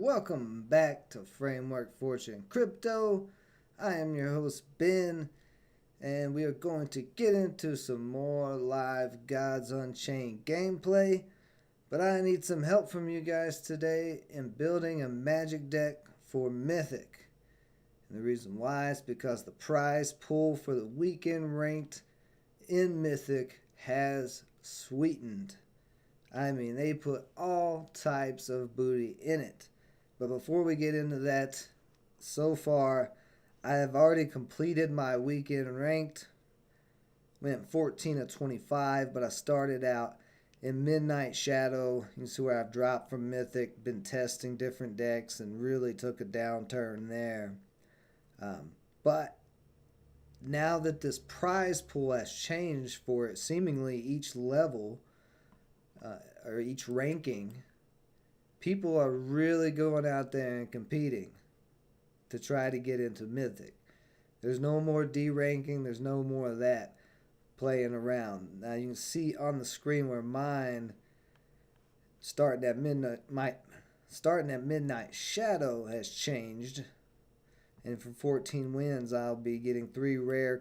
welcome back to Framework Fortune Crypto. I am your host Ben, and we are going to get into some more live Gods Unchained gameplay. But I need some help from you guys today in building a magic deck for Mythic. And the reason why is because the prize pool for the weekend ranked in Mythic has sweetened. I mean, they put all types of booty in it. But before we get into that, so far, I have already completed my weekend ranked. Went 14 of 25, but I started out in Midnight Shadow. You can see where I've dropped from Mythic, been testing different decks, and really took a downturn there. But now that this prize pool has changed for it, seemingly each level or each ranking, people are really going out there and competing to try to get into Mythic. There's no more D-ranking. There's no more of that playing around. Now you can see on the screen where mine starting at Midnight Shadow has changed. And for 14 wins, I'll be getting 3 rare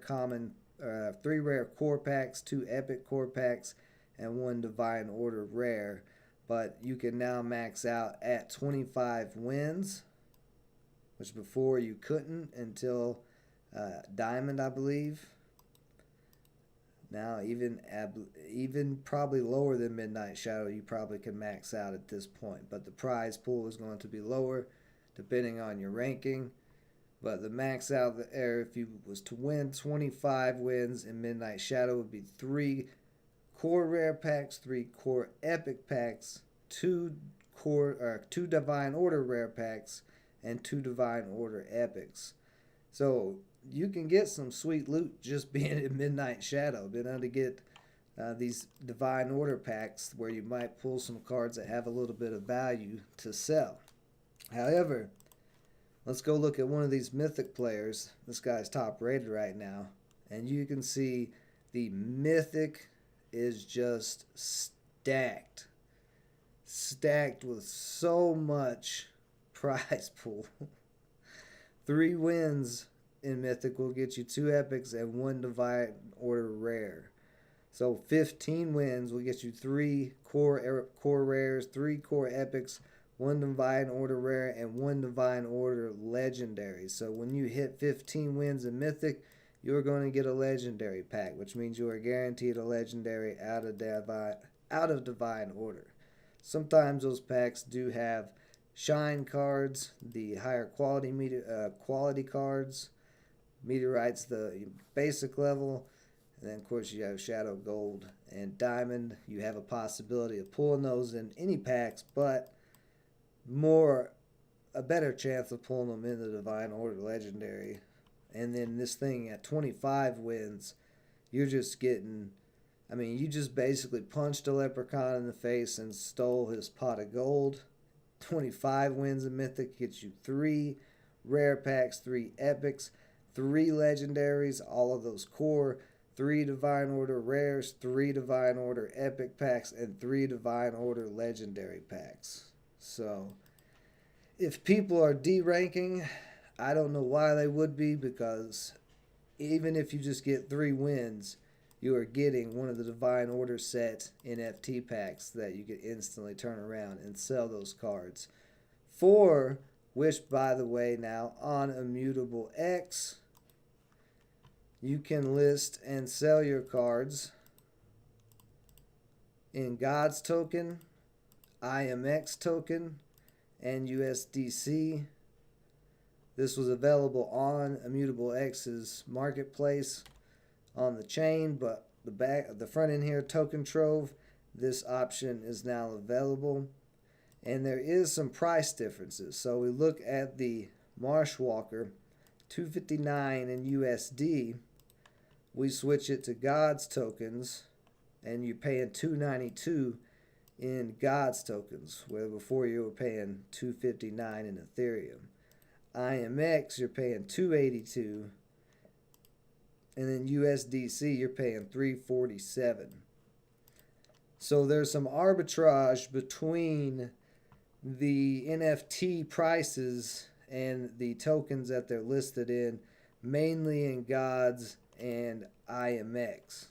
core packs, 2 epic core packs, and 1 Divine Order rare. But you can now max out at 25 wins, which before you couldn't until Diamond, I believe. Now even probably lower than Midnight Shadow, you probably can max out at this point. But the prize pool is going to be lower depending on your ranking. But the max out there, if you was to win 25 wins in Midnight Shadow, would be 3 core rare packs, 3 core epic packs, 2 Divine Order rare packs, and 2 Divine Order epics. So you can get some sweet loot just being in Midnight Shadow. Been able to get these Divine Order packs where you might pull some cards that have a little bit of value to sell. However, let's go look at one of these Mythic players. This guy's top rated right now. And you can see the Mythic is just stacked. Stacked with so much prize pool. 3 wins in Mythic will get you 2 epics and 1 Divine Order rare. So 15 wins will get you 3 core rares, 3 core epics, 1 Divine Order rare, and 1 Divine Order legendary. So when you hit 15 wins in Mythic, you're going to get a legendary pack, which means you are guaranteed a legendary out of Divine Order. Sometimes those packs do have shine cards, the higher quality cards, meteorites, the basic level, and then of course you have Shadow Gold and Diamond. You have a possibility of pulling those in any packs, but a better chance of pulling them in the Divine Order legendary. And then this thing at 25 wins, you're just getting, you just basically punched a leprechaun in the face and stole his pot of gold. 25 wins in Mythic gets you 3 rare packs, 3 epics, 3 legendaries, all of those core, 3 Divine Order rares, 3 Divine Order epic packs, and 3 Divine Order legendary packs. So if people are D-ranking, I don't know why they would be, because even if you just get 3 wins, you are getting one of the Divine Order set NFT packs that you can instantly turn around and sell those cards for, which by the way now on Immutable X, you can list and sell your cards in Gods token, IMX token, and USDC. This was available on Immutable X's marketplace on the chain, but the front end here, Token Trove, this option is now available. And there is some price differences. So we look at the Marshwalker, $259 in USD. We switch it to Gods tokens, and you're paying $292 in Gods tokens, where before you were paying $259 in Ethereum. IMX, you're paying $282, and then USDC, you're paying $347. So there's some arbitrage between the NFT prices and the tokens that they're listed in, mainly in Gods and IMX.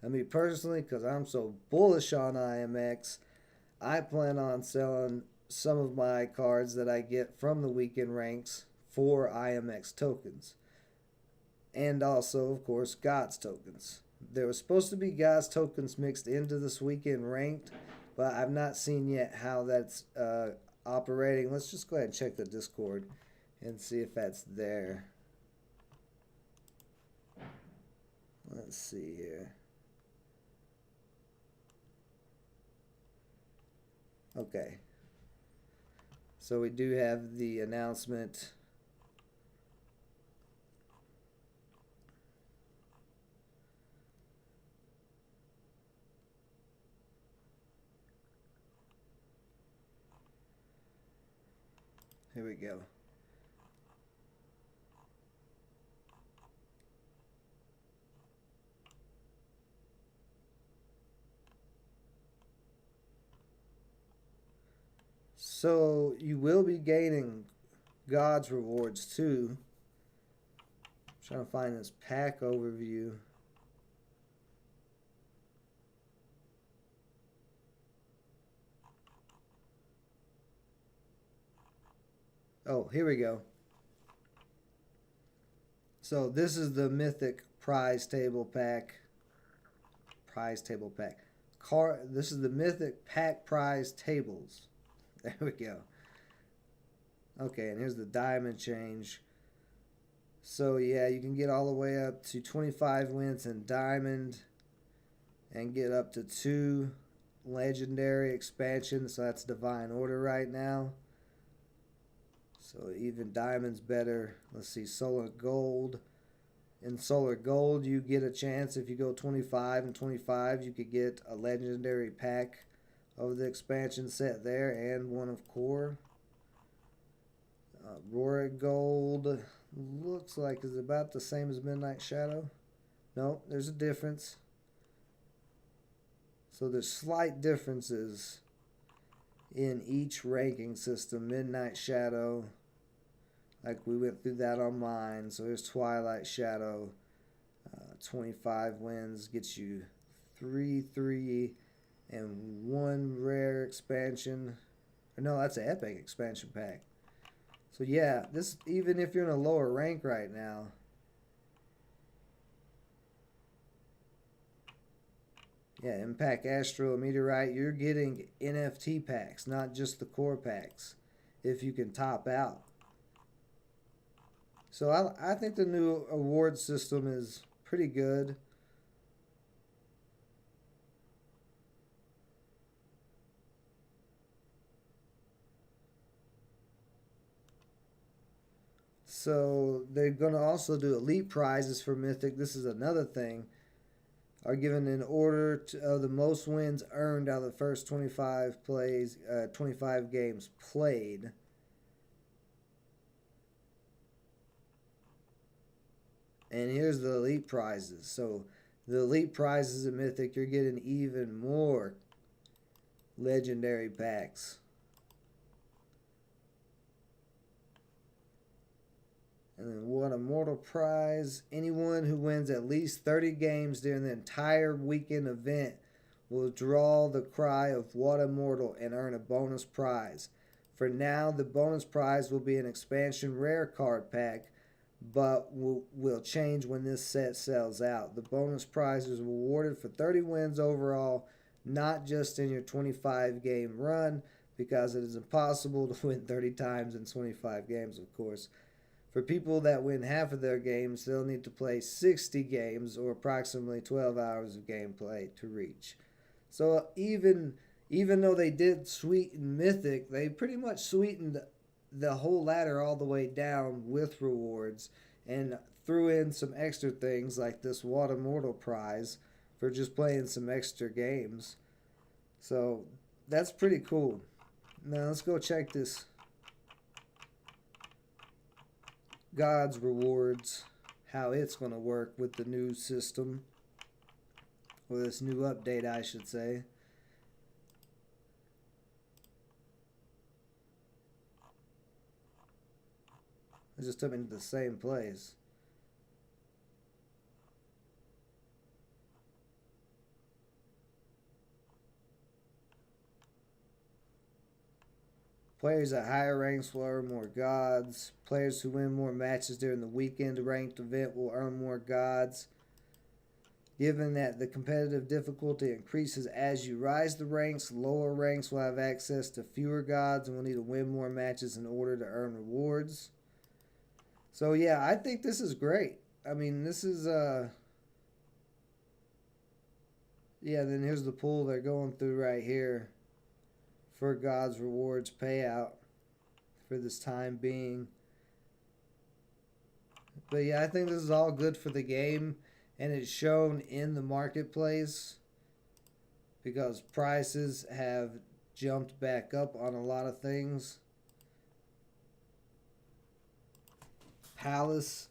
I mean, personally, because I'm so bullish on IMX, I plan on selling some of my cards that I get from the weekend ranks for IMX tokens. And also, of course, Gods tokens. There was supposed to be Gods tokens mixed into this weekend ranked, but I've not seen yet how that's operating. Let's just go ahead and check the Discord and see if that's there. Let's see here. Okay. So we do have the announcement. Here we go. So you will be gaining God's rewards too. I'm trying to find this pack overview. Oh, here we go. So this is the Mythic prize table pack. This is the Mythic pack prize tables. There we go. Okay, and here's the diamond change. So yeah, you can get all the way up to 25 wins in diamond and get up to 2 legendary expansions. So that's Divine Order right now. So even diamond's better. Let's see, Solar Gold. In Solar Gold, you get a chance if you go 25 and 25, you could get a legendary pack of the expansion set there and one of core. Roar Gold looks like is about the same as Midnight Shadow. No, there's a difference. So there's slight differences in each ranking system. Midnight Shadow, like we went through that on mine. So there's Twilight Shadow. 25 wins gets you 3 and 1 rare expansion. No, that's an epic expansion pack. So yeah, this, even if you're in a lower rank right now, yeah, Impact Astro, Meteorite, you're getting NFT packs, not just the core packs, if you can top out. So I think the new award system is pretty good. So they're going to also do elite prizes for Mythic. This is another thing. Are given in order to the most wins earned out of the first 25 games played. And here's the elite prizes. So the elite prizes in Mythic, you're getting even more legendary packs. And then what Immortal prize. Anyone who wins at least 30 games during the entire weekend event will draw the cry of What Immortal and earn a bonus prize. For now, the bonus prize will be an expansion rare card pack, but will change when this set sells out. The bonus prize is awarded for 30 wins overall, not just in your 25 game run, because it is impossible to win 30 times in 25 games, of course. For people that win half of their games, they'll need to play 60 games or approximately 12 hours of gameplay to reach. So even though they did sweeten Mythic, they pretty much sweetened the whole ladder all the way down with rewards and threw in some extra things like this What Immortal prize for just playing some extra games. So that's pretty cool. Now let's go check this God's rewards, how it's going to work with the new system, or this new update, I should say. It just took me to the same place. Players at higher ranks will earn more gods. Players who win more matches during the weekend ranked event will earn more gods. Given that the competitive difficulty increases as you rise the ranks, lower ranks will have access to fewer gods and will need to win more matches in order to earn rewards. So yeah, I think this is great. I mean, this is yeah, then here's the pool they're going through right here for God's rewards payout for this time being. But yeah, I think this is all good for the game, and it's shown in the marketplace because prices have jumped back up on a lot of things. Palace's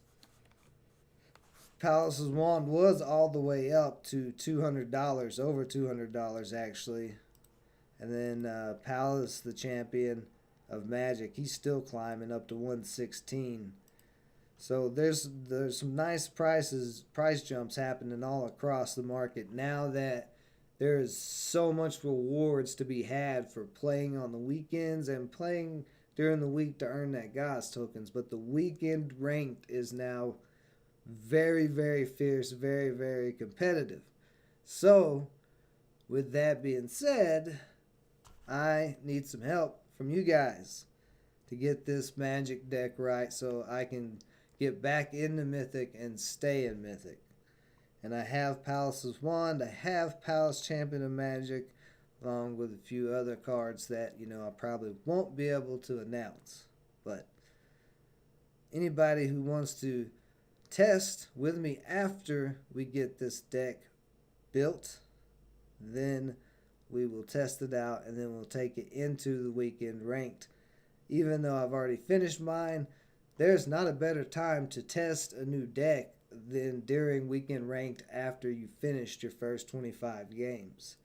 wand was all the way up to $200, over $200 actually. And then Palace, the champion of Magic, he's still climbing up to 116. So there's some nice price jumps happening all across the market now that there is so much rewards to be had for playing on the weekends and playing during the week to earn that Gods tokens. But the weekend ranked is now very, very fierce, very, very competitive. So with that being said, I need some help from you guys to get this Magic deck right so I can get back into Mythic and stay in Mythic. And I have Palace's Wand, I have Palace Champion of Magic, along with a few other cards that, I probably won't be able to announce. But anybody who wants to test with me after we get this deck built, then we will test it out, and then we'll take it into the weekend ranked. Even though I've already finished mine, there's not a better time to test a new deck than during weekend ranked after you finished your first 25 games.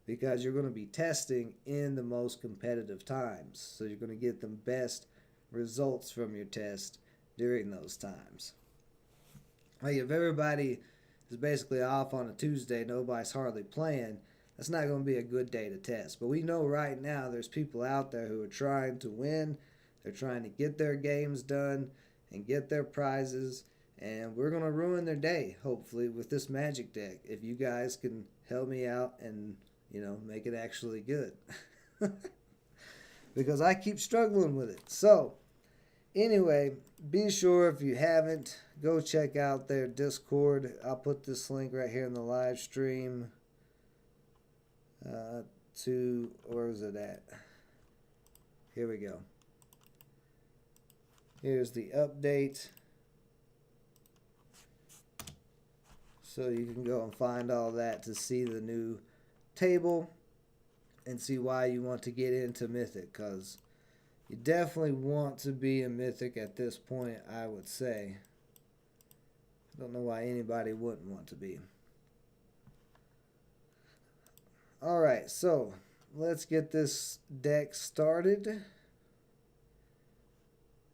Because you're going to be testing in the most competitive times. So you're going to get the best results from your test during those times. Like if everybody is basically off on a Tuesday, nobody's hardly playing, that's not going to be a good day to test. But we know right now there's people out there who are trying to win. They're trying to get their games done and get their prizes. And we're going to ruin their day, hopefully, with this Magic deck. If you guys can help me out and, make it actually good. Because I keep struggling with it. So, anyway, be sure if you haven't, go check out their Discord. I'll put this link right here in the live stream. Where is it at? Here we go. Here's the update. So you can go and find all that to see the new table and see why you want to get into Mythic, because you definitely want to be in Mythic at this point, I would say. I don't know why anybody wouldn't want to be. Alright, so let's get this deck started.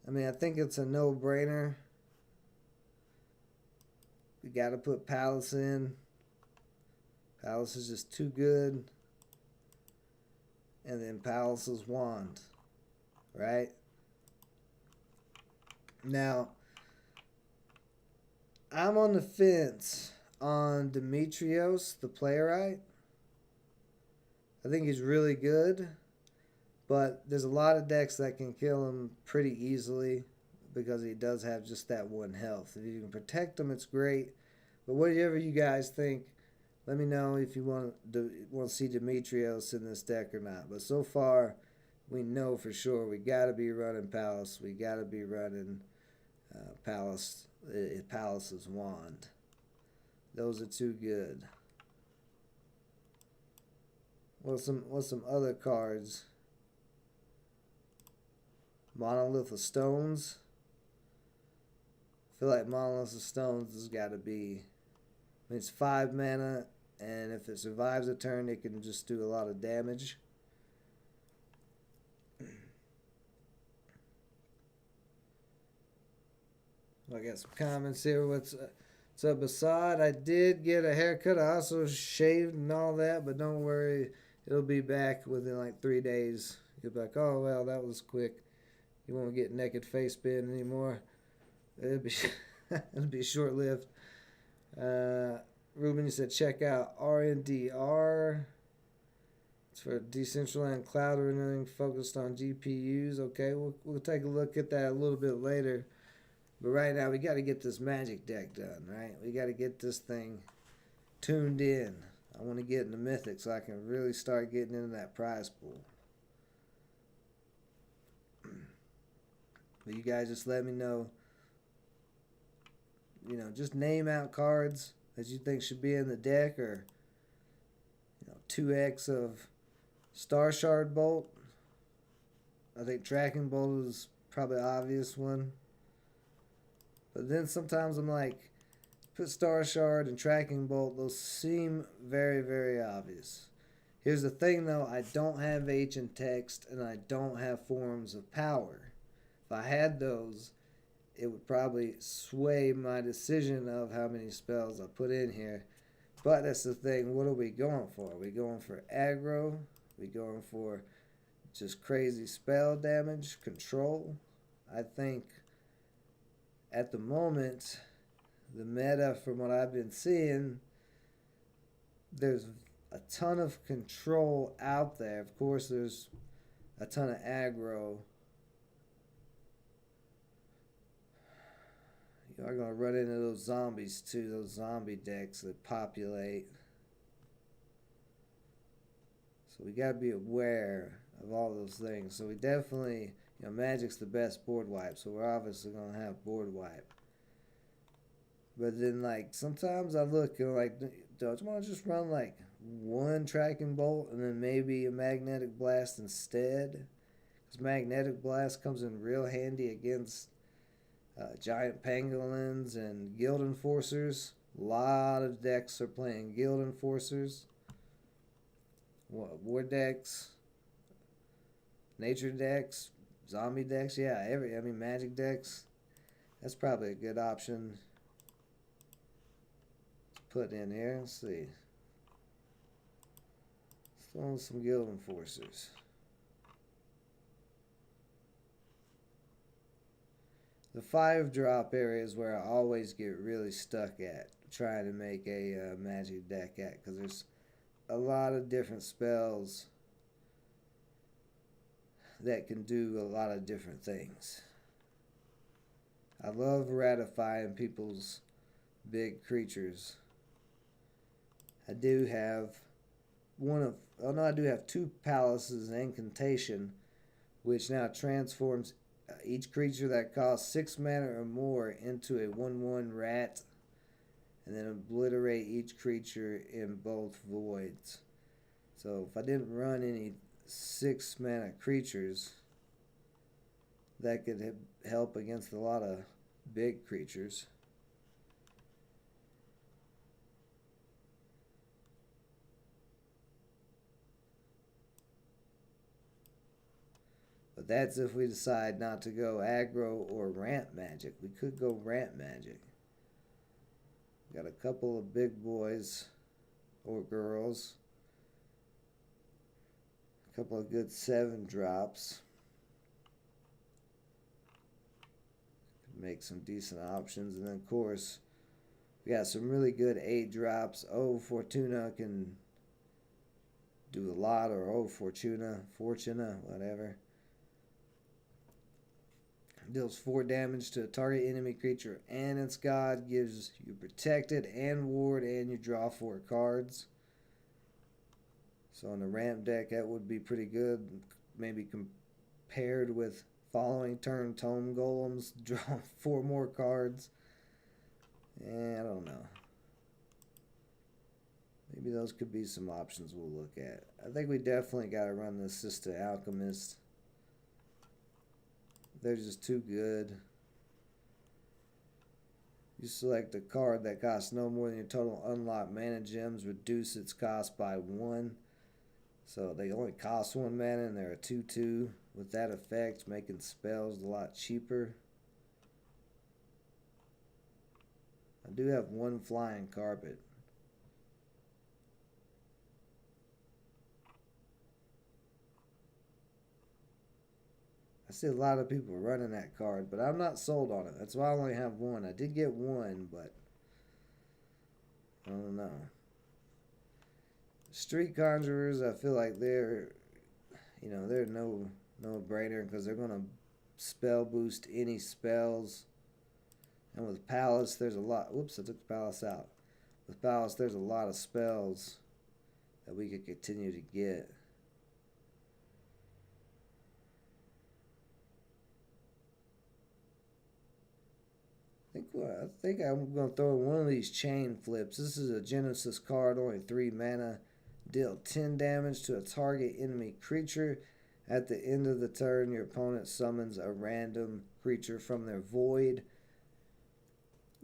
I mean, I think it's a no-brainer. We got to put Palace in. Palace is just too good. And then Palace's Wand. Right? Now, I'm on the fence on Demetrios, the playwright. I think he's really good. But there's a lot of decks that can kill him pretty easily because he does have just that one health. If you can protect him, it's great. But whatever you guys think, let me know if you want to see Demetrios in this deck or not. But so far, we know for sure we got to be running Palace. We got to be running Palace's Wand. Those are too good. What's some other cards? Monolith of Stones. I feel like Monolith of Stones has got to be... I mean, it's 5 mana, and if it survives a turn, it can just do a lot of damage. I got some comments here. What's up, Assad? I did get a haircut. I also shaved and all that, but don't worry. It'll be back within like 3 days. You'll be like, oh, well, that was quick. You won't get naked face bitten anymore. It'll be, it'll be short lived. Ruben, you said check out RNDR. It's for decentralized cloud running focused on GPUs. Okay, we'll take a look at that a little bit later. But right now, we got to get this magic deck done, right? We got to get this thing tuned in. I want to get into Mythic so I can really start getting into that prize pool. But you guys just let me know. You know, just name out cards that you think should be in the deck, or 2x of Star Shard Bolt. I think Tracking Bolt is probably an obvious one. But then sometimes I'm like, put Star Shard and Tracking Bolt, those seem very, very obvious. Here's the thing though, I don't have Ancient Text and I don't have Forms of Power. If I had those, it would probably sway my decision of how many spells I put in here. But that's the thing, what are we going for? Are we going for aggro? Are we going for just crazy spell damage, control? I think at the moment, the meta from what I've been seeing, there's a ton of control out there. Of course, there's a ton of aggro. You are going to run into those zombies too, those zombie decks that populate. So we got to be aware of all those things. So we definitely, Magic's the best board wipe, so we're obviously going to have board wipe. But then, like, sometimes I look and like, don't you want to just run like one Tracking Bolt and then maybe a Magnetic Blast instead? Because Magnetic Blast comes in real handy against Giant Pangolins and Guild Enforcers. A lot of decks are playing Guild Enforcers. War decks, nature decks, zombie decks, yeah, magic decks. That's probably a good option to put in here. Let's see. Let's throw in some Guild Enforcers. The 5-drop area is where I always get really stuck at trying to make a magic deck at, because there's a lot of different spells that can do a lot of different things. I love ratifying people's big creatures. I do have I do have 2 palaces and incantation, which now transforms each creature that costs 6 mana or more into a 1/1 rat, and then obliterate each creature in both voids. So if I didn't run any 6 mana creatures, that could help against a lot of big creatures. But that's if we decide not to go aggro or ramp magic. We could go ramp magic. Got a couple of big boys or girls. A couple of good 7-drops. Make some decent options. And then, of course, we got some really good 8-drops. Oh, Fortuna can do a lot. Or oh, Fortuna, whatever. Deals 4 damage to a target enemy creature and its god. Gives you protected and ward, and you draw 4 cards. So in the ramp deck, that would be pretty good. Maybe compared with following turn Tome Golems, draw 4 more cards. I don't know. Maybe those could be some options we'll look at. I think we definitely got to run the Assistant Alchemist. They're just too good. You select a card that costs no more than your total unlocked mana gems. Reduce its cost by 1. So they only cost 1 mana and they're a 2/2. With that effect, making spells a lot cheaper. I do have one flying carpet. I see a lot of people running that card, but I'm not sold on it. That's why I only have one. I did get one, but I don't know. Street Conjurers, I feel like they're, they're no brainer because they're gonna spell boost any spells. And with Palace, there's a lot. Whoops, I took the Palace out. With Palace, there's a lot of spells that we could continue to get. I think I'm going to throw in one of these chain flips. This is a Genesis card, only 3 mana. Deal 10 damage to a target enemy creature. At the end of the turn, your opponent summons a random creature from their void.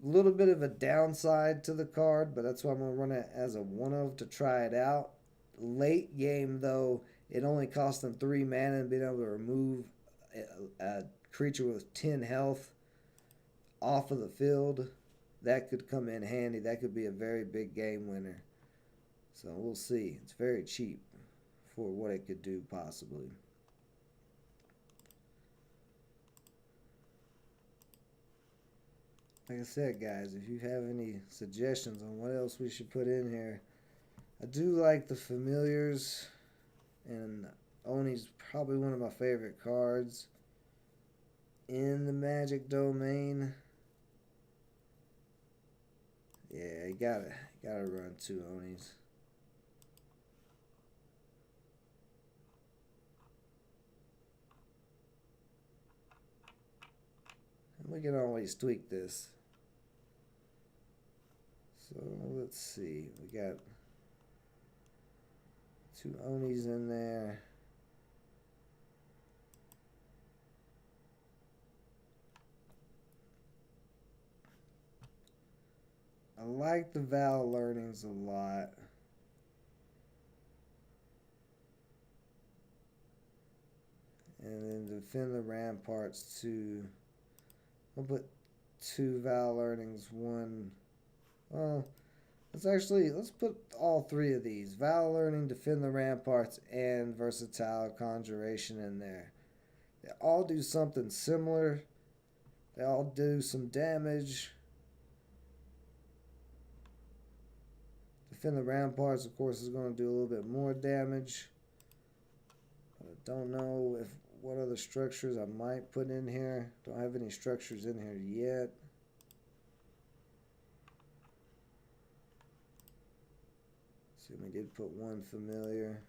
A little bit of a downside to the card, but that's why I'm going to run it as a one-of to try it out. Late game, though, it only cost them 3 mana and being able to remove a creature with 10 health off of the field. That could come in handy. That could be a very big game winner. So we'll see. It's very cheap for what it could do possibly. Like I said, guys, if you have any suggestions on what else we should put in here, I do like the Familiars, and Oni's probably one of my favorite cards in the Magic domain. Yeah, you gotta run 2 Onis. And we can always tweak this. So let's see. We got 2 Onis in there. I like the Val learnings a lot. And then defend the ramparts too. I'll put 2 Val learnings, 1. Well, let's put all 3 of these. Val learning, defend the ramparts, and versatile conjuration in there. They all do something similar. They all do some damage. Defend the ramparts, of course, is going to do a little bit more damage. I don't know what other structures I might put in here. Don't have any structures in here yet. See, we did put 1 familiar.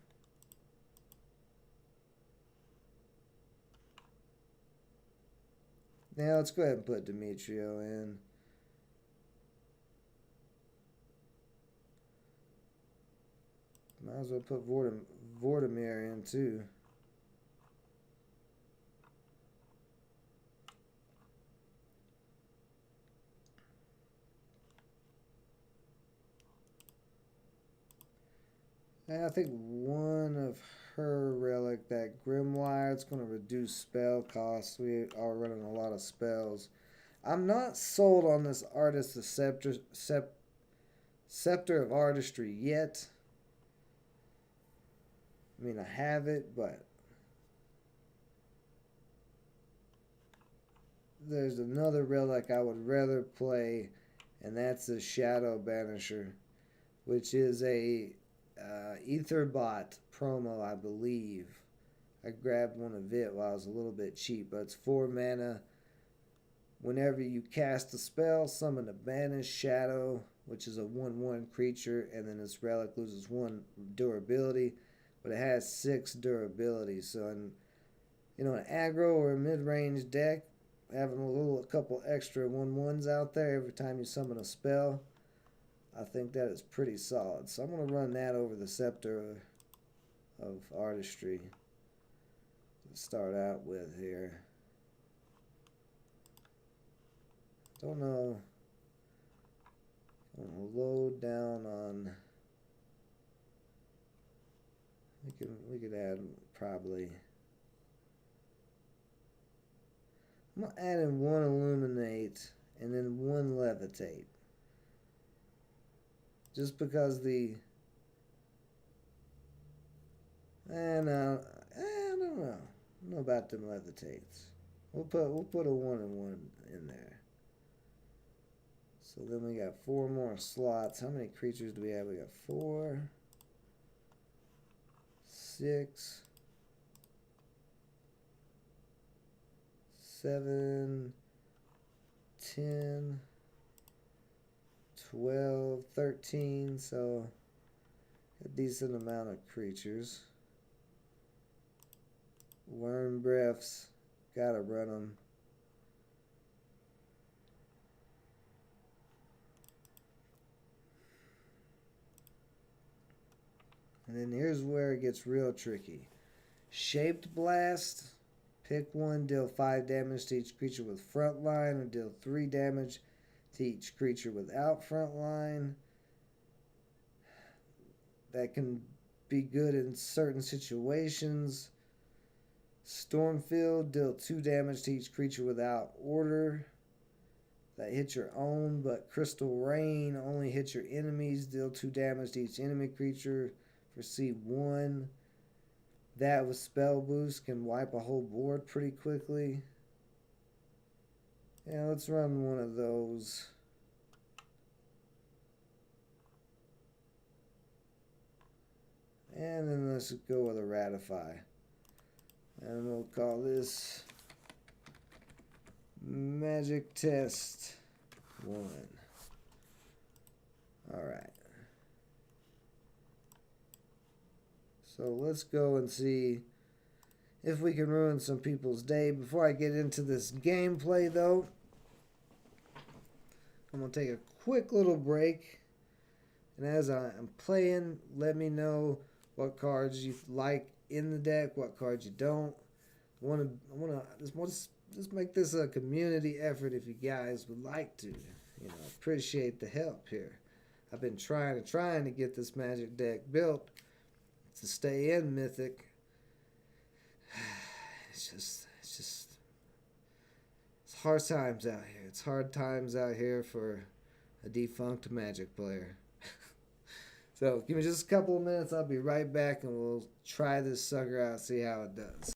Now let's go ahead and put Demetrio in. Might as well put Vortimir in too. And I think one of her relic, that Grimoire, it's going to reduce spell costs. We are running a lot of spells. I'm not sold on this Artist the Scepter of Artistry yet. I mean, I have it, but there's another relic I would rather play, and that's the Shadow Banisher, which is a Etherbot promo, I believe. I grabbed one of it while I was a little bit cheap, but it's 4 mana. Whenever you cast a spell, summon a banished shadow, which is a 1/1 creature, and then this relic loses 1 durability, but it has 6 durability. So in an aggro or a mid-range deck, having a couple extra 1/1s out there every time you summon a spell, I think that is pretty solid. So I'm going to run that over the Scepter of Artistry to start out with here. Don't know. I'm going to load down on. We could add probably. I'm going to add in 1 Illuminate and then 1 Levitate. just because the and I don't know. I don't know about them levitates. We'll put a 1 and 1 in there. So then we got 4 more slots. How many creatures do we have? We got 4, 6, 7, 10, 12, 13. So a decent amount of creatures. Worm breaths. Gotta run them. And then here's where it gets real tricky. Shaped Blast. Pick one, deal 5 damage to each creature with front line, or deal 3 damage to each creature without front line. That can be good in certain situations. Stormfield, deal 2 damage to each creature without order. That hits your own, but Crystal Rain only hits your enemies. Deal 2 damage to each enemy creature for C1. That with spell boost can wipe a whole board pretty quickly. Yeah, let's run one of those. And then let's go with a Ratify. And we'll call this Magic Test 1. Alright. So let's go and see if we can ruin some people's day. Before I get into this gameplay, though, I'm going to take a quick little break. And as I'm playing, let me know what cards you like in the deck, what cards you don't. I want to just make this a community effort if you guys would like to. Appreciate the help here. I've been trying to get this Magic deck built to stay in Mythic. It's hard times out here. It's hard times out here for a defunct Magic player. So give me just a couple of minutes. I'll be right back and we'll try this sucker out, see how it does.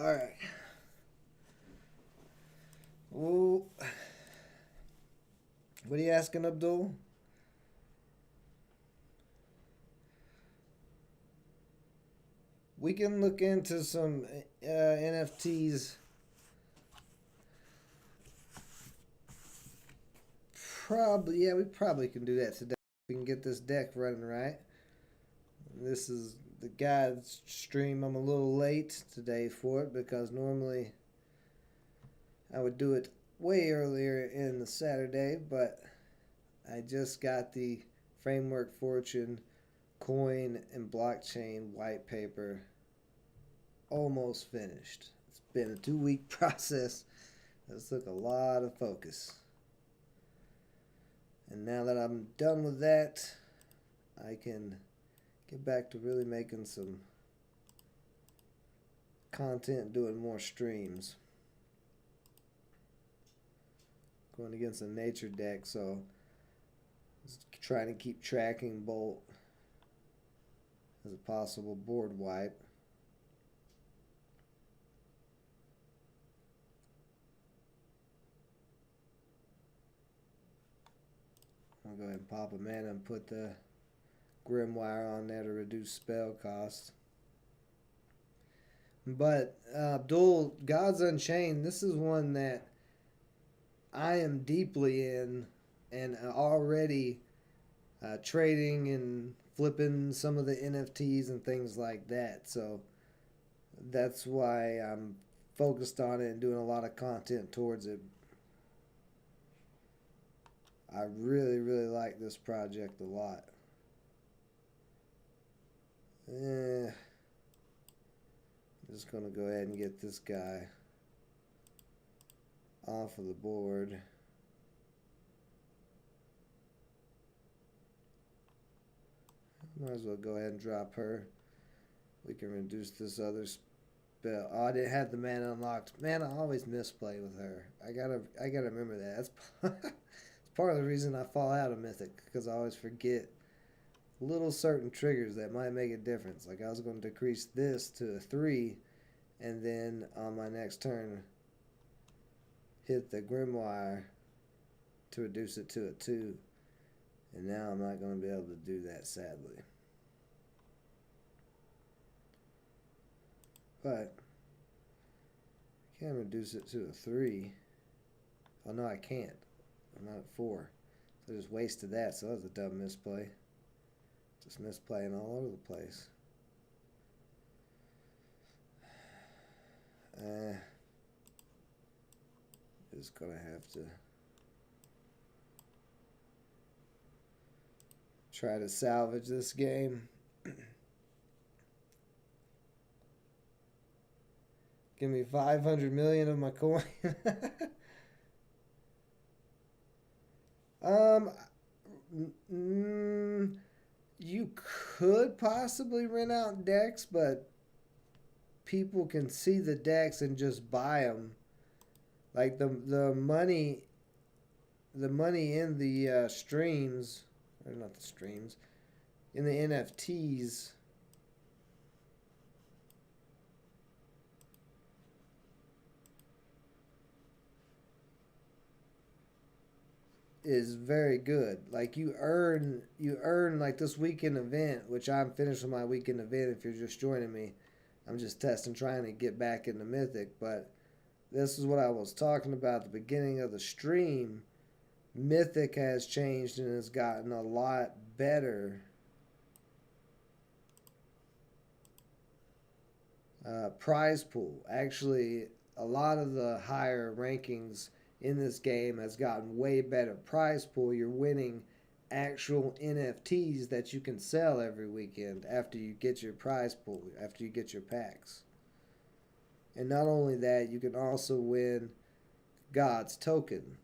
All right. Oh, what are you asking, Abdul? We can look into some NFTs. Probably, yeah, we probably can do that today. We can get this deck running right. This is the Gods stream. I'm a little late today for it because normally I would do it way earlier in the Saturday, but I just got the Framework Fortune coin and blockchain white paper almost finished. It's been a 2-week process. This took a lot of focus. And now that I'm done with that, I can get back to really making some content, doing more streams. Going against a nature deck, so just trying to keep tracking Bolt as a possible board wipe. I'll go ahead and pop a mana and put the Grimoire on there to reduce spell cost. But Abdul, Gods Unchained, this is one that I am deeply in and already trading and flipping some of the NFTs and things like that. So that's why I'm focused on it and doing a lot of content towards it. I really, really like this project a lot. Just going to go ahead and get this guy off of the board. Might as well go ahead and drop her. We can reduce this other spell. Oh, I didn't have the mana unlocked. Man, I always misplay with her. I gotta remember that. That's it's part of the reason I fall out of Mythic, because I always forget little certain triggers that might make a difference. Like I was going to decrease this to a 3, and then on my next turn hit the Grimoire to reduce it to a 2. And now I'm not going to be able to do that, sadly. But I can reduce it to a 3. Oh no, I can't. I'm not at 4. So I just wasted that, so that was a dumb misplay. Just misplaying all over the place. Just gonna have to try to salvage this game. Give me 500 million of my coin. You could possibly rent out decks, but people can see the decks and just buy them. Like the money in the streams, or not the streams, in the NFTs is very good. Like you earn like this weekend event, which I'm finished with my weekend event. If you're just joining me, I'm just testing, trying to get back into Mythic. But this is what I was talking about at the beginning of the stream. Mythic has changed and has gotten a lot better. Prize pool. Actually, a lot of the higher rankings in this game has gotten way better prize pool. You're winning actual NFTs that you can sell every weekend after you get your prize pool, after you get your packs. And not only that, you can also win God's token.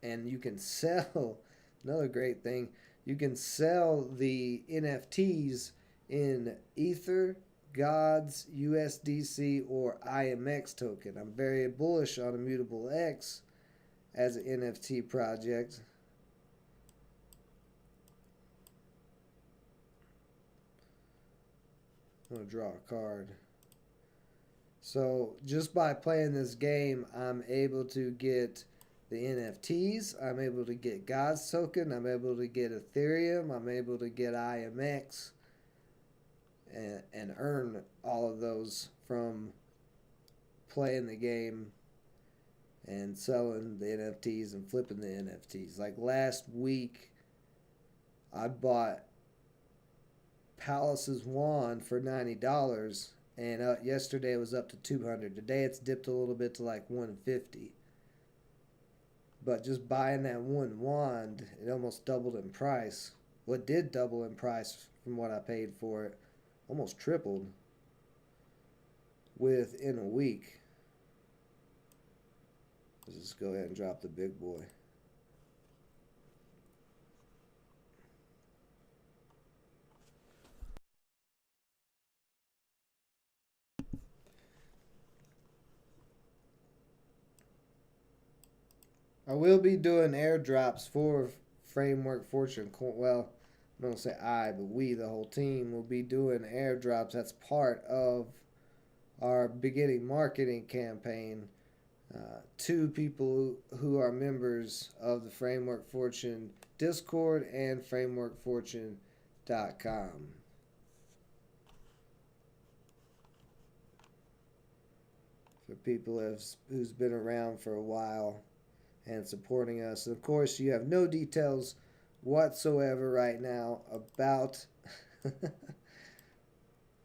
And you can sell, another great thing, you can sell the NFTs in Ether, Gods, USDC, or IMX token. I'm very bullish on Immutable X as an NFT project. I'm going to draw a card. So just by playing this game, I'm able to get the NFTs. I'm able to get Gods token. I'm able to get Ethereum. I'm able to get IMX and earn all of those from playing the game and selling the NFTs and flipping the NFTs. Like last week, I bought Palace's wand for $90, and yesterday it was up to $200. Today it's dipped a little bit to like $150. But just buying that one wand, it almost doubled in price. Well, it did double in price from what I paid for it. Almost tripled within a week. Let's just go ahead and drop the big boy. I will be doing airdrops for Framework Fortune. Well, I don't say I, but we, the whole team, will be doing airdrops. That's part of our beginning marketing campaign to people who are members of the Framework Fortune Discord and frameworkfortune.com. For people who's been around for a while and supporting us. And of course, you have no details whatsoever right now about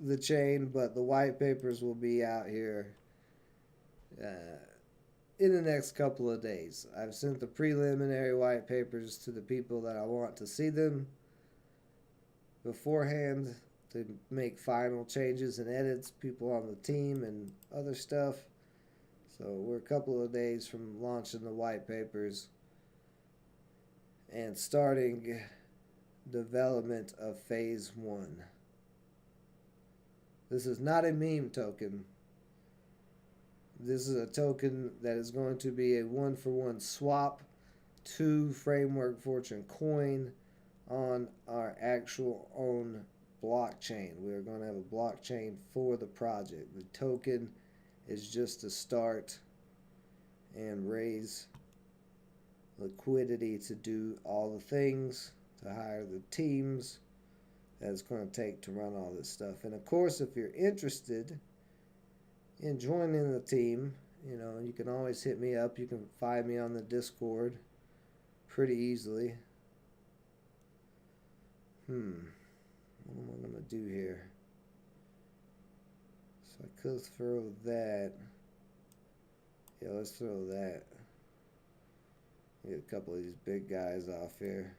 the chain, but the white papers will be out here in the next couple of days. I've sent the preliminary white papers to the people that I want to see them beforehand to make final changes and edits, people on the team and other stuff. So we're a couple of days from launching the white papers and starting development of phase 1. This is not a meme token. This is a token that is going to be a 1-for-1 swap to Framework Fortune coin on our actual own blockchain. We are going to have a blockchain for the project. The token is just to start and raise liquidity to do all the things, to hire the teams that it's going to take to run all this stuff. And of course, if you're interested in joining the team, you know, you can always hit me up. You can find me on the Discord pretty easily. What am I going to do here? So I could throw that. Yeah, let's throw that. Get a couple of these big guys off here.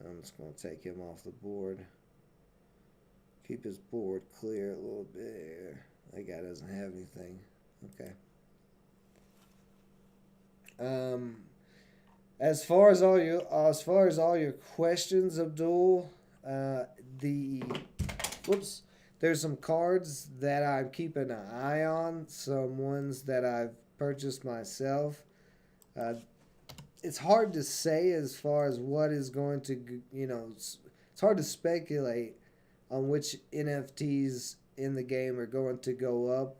I'm just going to take him off the board. Keep his board clear a little bit. That guy doesn't have anything. Okay. As far as all your questions, Abdul, there's some cards that I'm keeping an eye on. Some ones that I've purchased myself. It's hard to say as far as what is going to, it's hard to speculate on which NFTs in the game are going to go up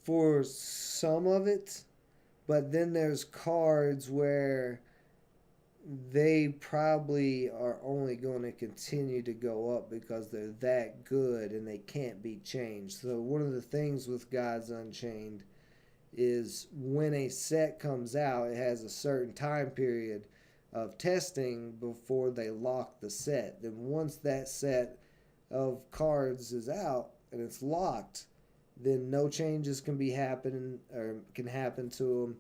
for some of it. But then there's cards where they probably are only going to continue to go up because they're that good and they can't be changed. So one of the things with Gods Unchained is when a set comes out, it has a certain time period of testing before they lock the set. Then once that set of cards is out and it's locked, then no changes can be happening or can happen to them,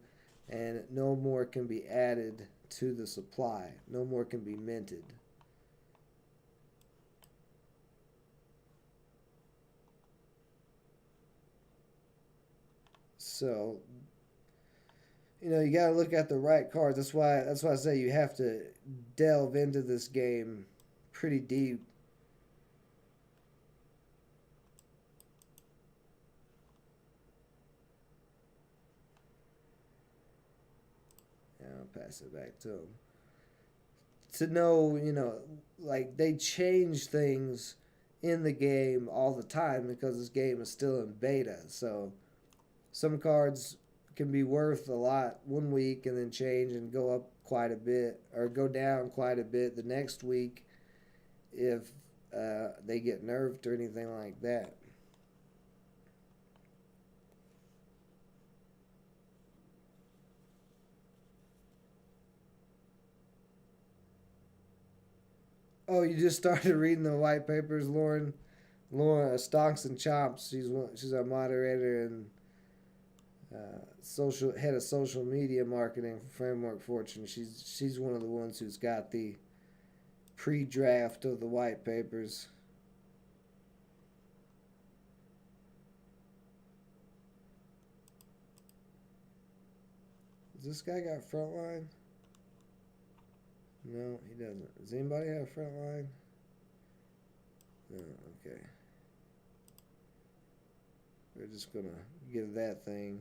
and no more can be added to the supply. No more can be minted. So, you got to look at the right cards. That's why I say you have to delve into this game pretty deep. Yeah, I'll pass it back to him. to know, like they change things in the game all the time because this game is still in beta. So some cards can be worth a lot one week and then change and go up quite a bit or go down quite a bit the next week if they get nerfed or anything like that. Oh, you just started reading the white papers, Lauren. Lauren Stonks and Chops. She's our moderator and social head of social media marketing for Framework Fortune. She's one of the ones who's got the pre-draft of the white papers. Does this guy got frontline? No, he doesn't. Does anybody have frontline? No, okay. We're just gonna give that thing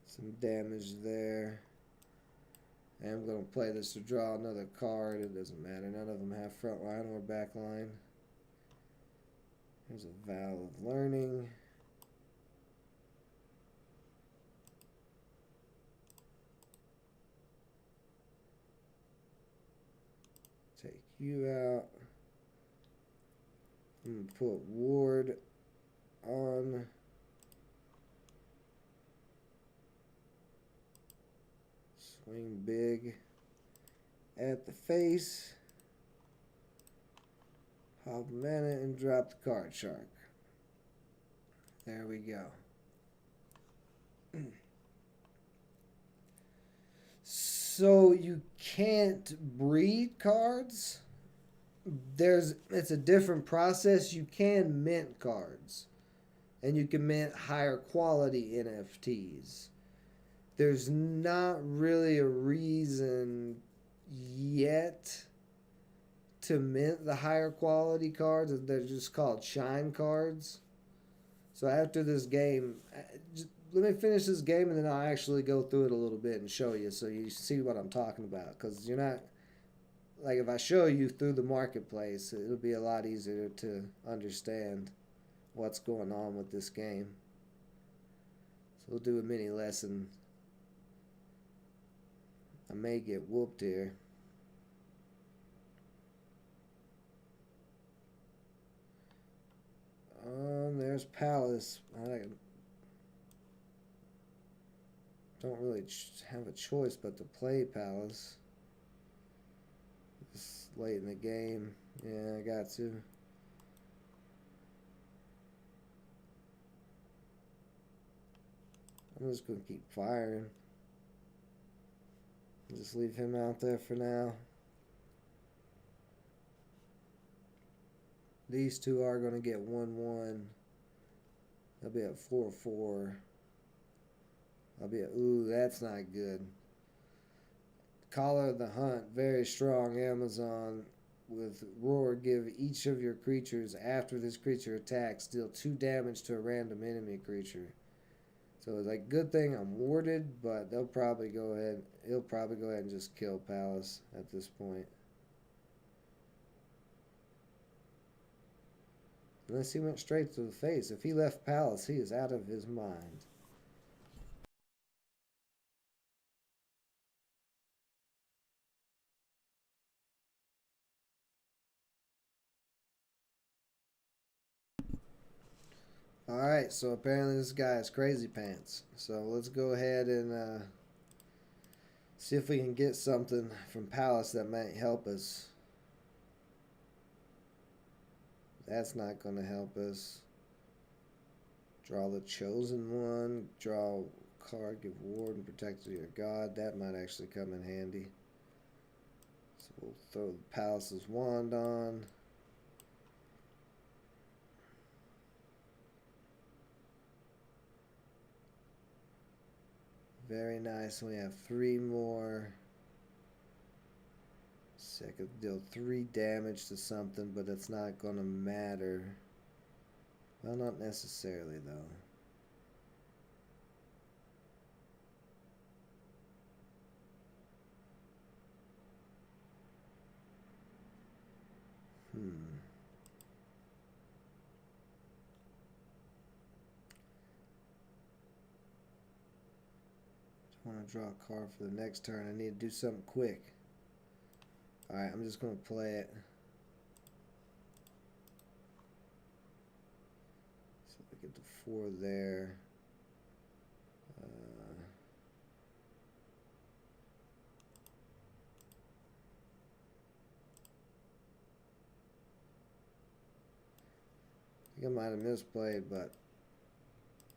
some damage there. And I'm gonna play this to draw another card. It doesn't matter. None of them have frontline or backline. There's a Vow of Learning. Take you out. I'm gonna put Ward on. Swing big at the face. Pop mana and drop the card shark. There we go. So you can't breed cards. It's a different process. You can mint cards. And you can mint higher quality NFTs. There's not really a reason yet to mint the higher quality cards. They're just called shine cards. So after this game, let me finish this game and then I'll actually go through it a little bit and show you so you see what I'm talking about. Because you're not, like if I show you through the marketplace, it'll be a lot easier to understand what's going on with this game. So we'll do a mini lesson. I may get whooped here. There's Palace. I don't really have a choice but to play Palace. It's late in the game. Yeah, I got to. I'm just going to keep firing. Just leave him out there for now. These two are going to get 1-1. They'll be at 4-4. I'll be at, ooh, that's not good. Caller of the Hunt, very strong Amazon. With Roar, give each of your creatures after this creature attacks, deal 2 damage to a random enemy creature. So it's like, good thing I'm warded, but they'll probably go ahead. He'll probably go ahead and just kill Palace at this point. Unless he went straight to the face. If he left Palace, he is out of his mind. Alright, so apparently this guy is crazy pants. So let's go ahead and see if we can get something from Palace that might help us. That's not going to help us. Draw the Chosen One. Draw a card, give Ward and Protect your God. That might actually come in handy. So we'll throw the Palace's Wand on. Very nice. We have 3 more. Second, deal 3 damage to something, but it's not going to matter. Well, not necessarily, though. I'll draw a card for the next turn. I need to do something quick. Alright, I'm just going to play it. So I get the 4 there. I think I might have misplayed, but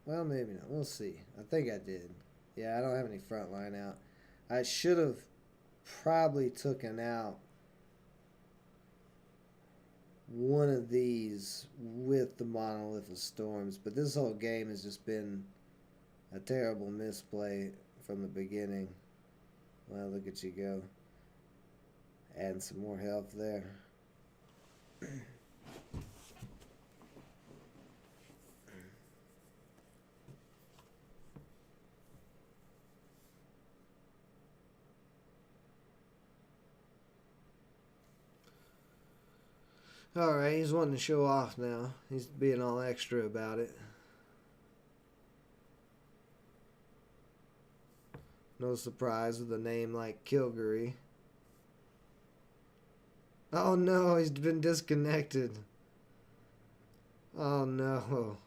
well, maybe not. We'll see. I think I did. Yeah, I don't have any front line out. I should have probably taken out one of these with the Monolith of Storms, but this whole game has just been a terrible misplay from the beginning. Well, look at you go. Adding some more health there. Alright, he's wanting to show off now. He's being all extra about it. No surprise with a name like Kilgary. Oh no, he's been disconnected. Oh no.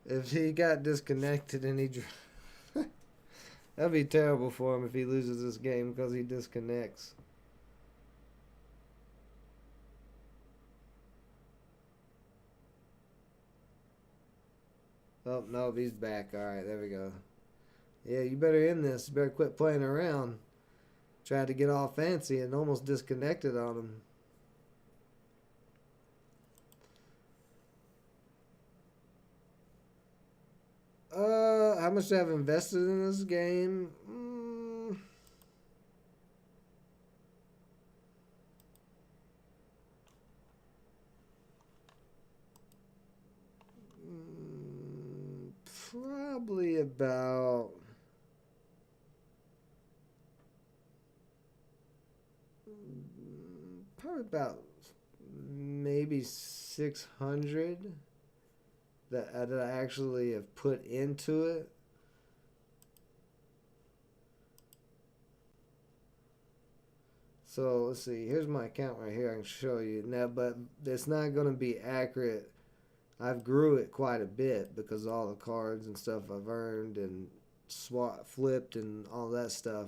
If he got disconnected and he... That'd be terrible for him if he loses this game because he disconnects. Oh, no, he's back. Alright, there we go. Yeah, you better end this. You better quit playing around. Tried to get all fancy and almost disconnected on him. How much I've invested in this game? Probably about maybe 600 that I actually have put into it. So let's see, here's my account right here. I can show you now, but it's not going to be accurate. I've grew it quite a bit because of all the cards and stuff I've earned and flipped and all that stuff.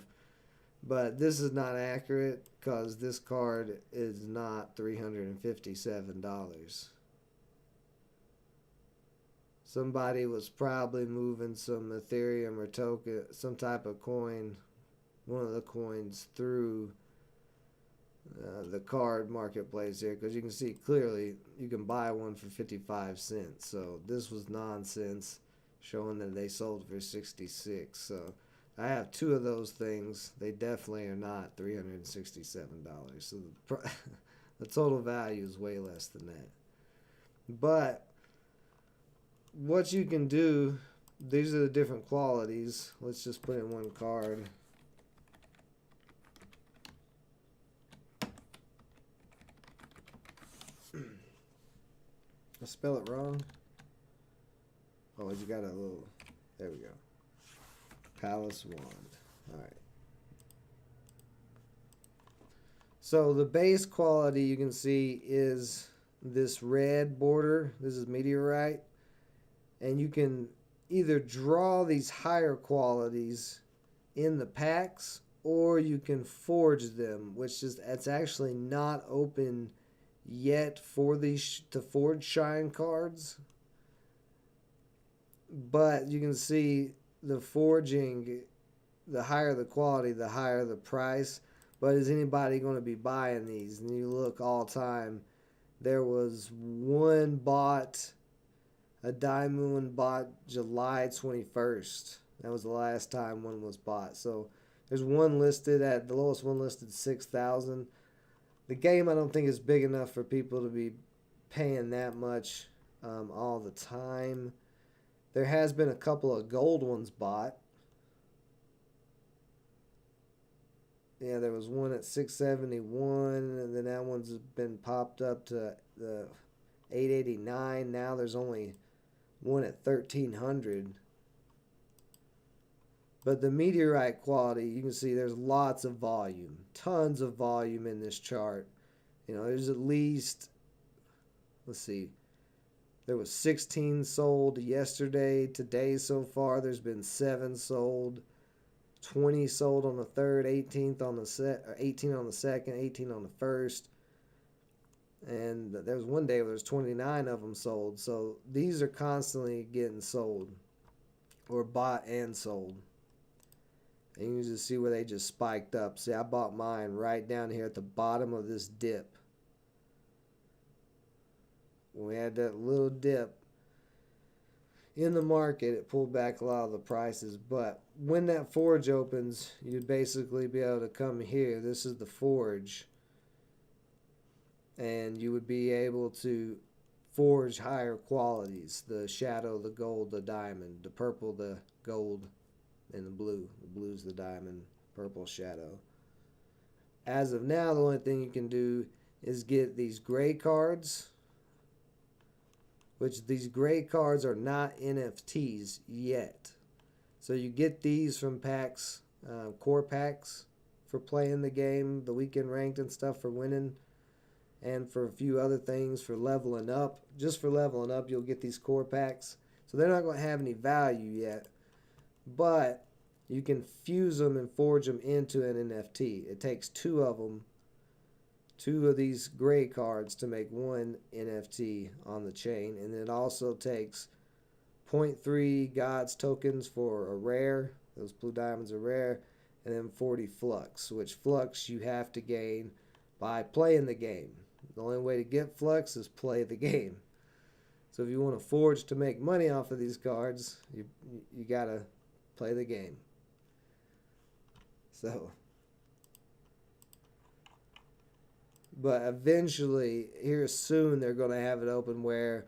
But this is not accurate because this card is not $357. Somebody was probably moving some Ethereum or token, some type of coin, one of the coins through the card marketplace here, because you can see clearly you can buy one for 55 cents. So this was nonsense, showing that they sold for 66. So I have 2 of those things. They definitely are not $367. So the total value is way less than that. But what you can do, these are the different qualities. Let's just put in one card. I spell it wrong. Oh, you got a little. There we go. Palace Wand. Alright. So the base quality you can see is this red border. This is meteorite. And you can either draw these higher qualities in the packs, or you can forge them, which is, it's actually not open yet for these to forge shine cards. But you can see the forging, the higher the quality, the higher the price. But is anybody going to be buying these? And you look all time, there was one bought, a diamond one bought July 21st. That was the last time one was bought. So there's one listed at, the lowest one listed 6,000. The game I don't think is big enough for people to be paying that much all the time. There has been a couple of gold ones bought. Yeah, there was one at 671, and then that one's been popped up to the 889. Now there's only one at 1,300. But the meteorite quality, you can see there's lots of volume, tons of volume in this chart. You know, there's at least, let's see, there was 16 sold yesterday. Today so far, there's been 7 sold. 20 sold on the 3rd, 18th on the 18 on the 2nd, 18 on the 1st. And there was one day where there's 29 of them sold. So these are constantly getting sold or bought and sold. And you can just see where they just spiked up. See, I bought mine right down here at the bottom of this dip. When we had that little dip in the market, it pulled back a lot of the prices. But when that forge opens, you'd basically be able to come here. This is the forge. And you would be able to forge higher qualities. The shadow, the gold, the diamond, the purple, the gold, and the blue. The blue's the diamond, purple shadow. As of now, the only thing you can do is get these gray cards, which these gray cards are not NFTs yet. So you get these from packs, core packs for playing the game, the weekend ranked and stuff for winning, and for a few other things for leveling up. Just for leveling up, you'll get these core packs. So they're not going to have any value yet, but you can fuse them and forge them into an NFT. It takes 2 of them, 2 of these gray cards to make 1 NFT on the chain. And it also takes 0.3 Gods tokens for a rare. Those blue diamonds are rare. And then 40 flux, which flux you have to gain by playing the game. The only way to get flux is play the game. So if you want to forge to make money off of these cards, you got to play the game. So, but eventually, here soon, they're going to have it open where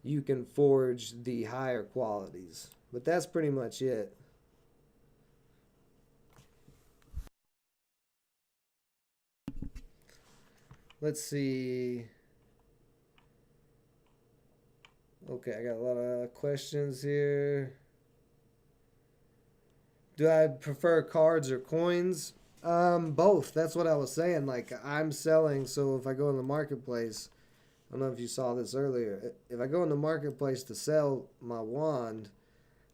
you can forge the higher qualities. But that's pretty much it. Let's see. Okay, I got a lot of questions here. Do I prefer cards or coins? Both. That's what I was saying. Like, I'm selling, so if I go in the marketplace, I don't know if you saw this earlier. If I go in the marketplace to sell my wand,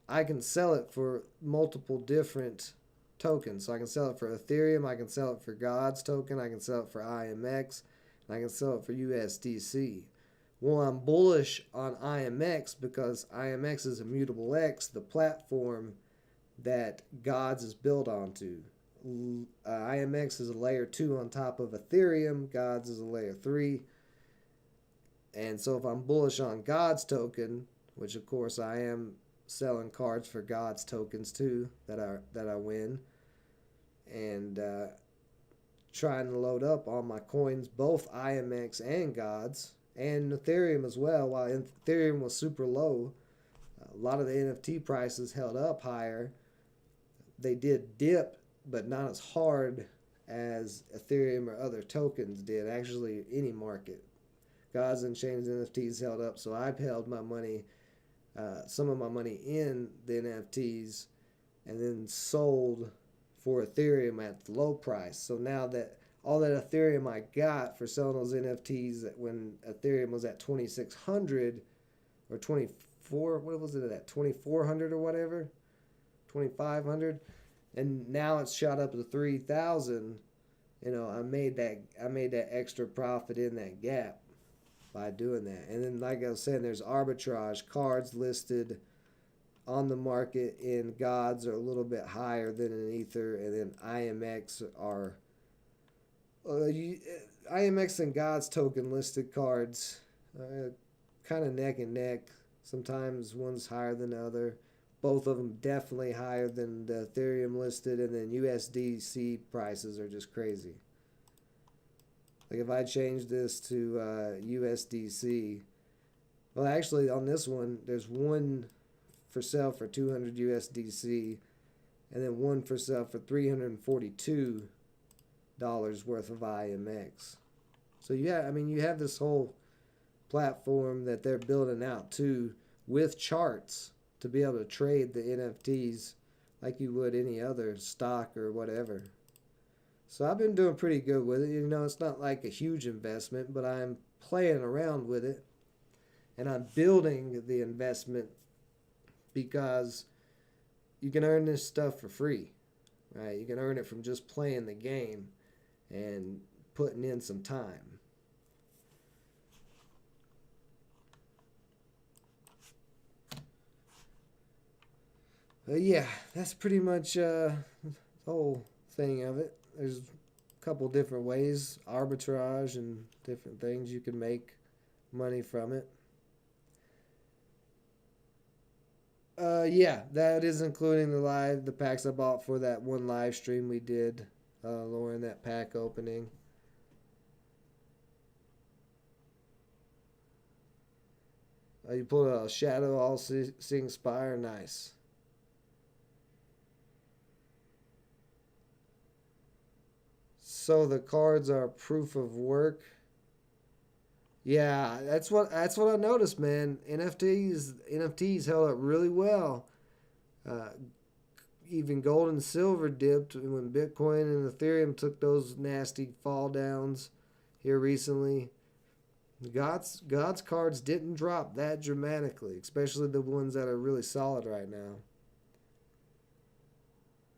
I can sell it for multiple different tokens. So I can sell it for Ethereum, I can sell it for Gods token, I can sell it for IMX, and I can sell it for USDC. Well, I'm bullish on IMX because IMX is Immutable X, the platform that Gods is built onto. IMX is a layer 2 on top of Ethereum. Gods is a layer 3. And so if I'm bullish on Gods token, which of course I am selling cards for Gods tokens too that I win, and trying to load up all my coins, both IMX and Gods, and Ethereum as well. While Ethereum was super low, a lot of the NFT prices held up higher. They did dip, but not as hard as Ethereum or other tokens did. Actually, any market. Gods Unchained NFTs held up, so I've held my money, some of my money in the NFTs, and then sold for Ethereum at the low price. So now that all that Ethereum I got for selling those NFTs when Ethereum was at 2,600 or 24, what was it at 2,400 or whatever, 2,500, and now it's shot up to 3,000. You know, I made that extra profit in that gap by doing that. And then, like I was saying, there's arbitrage. Cards listed on the market in Gods are a little bit higher than in Ether, and then IMX are IMX and Gods token listed cards kind of neck and neck. Sometimes one's higher than the other. Both of them definitely higher than the Ethereum listed, and then USDC prices are just crazy. Like if I change this to USDC, well, actually on this one, there's one for sale for 200 USDC, and then one for sale for $342 worth of IMX. So yeah, I mean, you have this whole platform that they're building out too with charts to be able to trade the NFTs like you would any other stock or whatever. So I've been doing pretty good with it. You know, it's not like a huge investment, but I'm playing around with it and I'm building the investment because you can earn this stuff for free, right? You can earn it from just playing the game and putting in some time. But yeah, that's pretty much the whole thing of it. There's a couple different ways, arbitrage and different things you can make money from it. Yeah, that is including the packs I bought for that one live stream we did, lowering that pack opening. You pulled a Shadow All Seeing Spire, nice. So the cards are proof of work. Yeah, that's what I noticed, man. NFTs held up really well. Uh, Even gold and silver dipped when Bitcoin and Ethereum took those nasty fall downs here recently. God's cards didn't drop that dramatically, especially the ones that are really solid right now.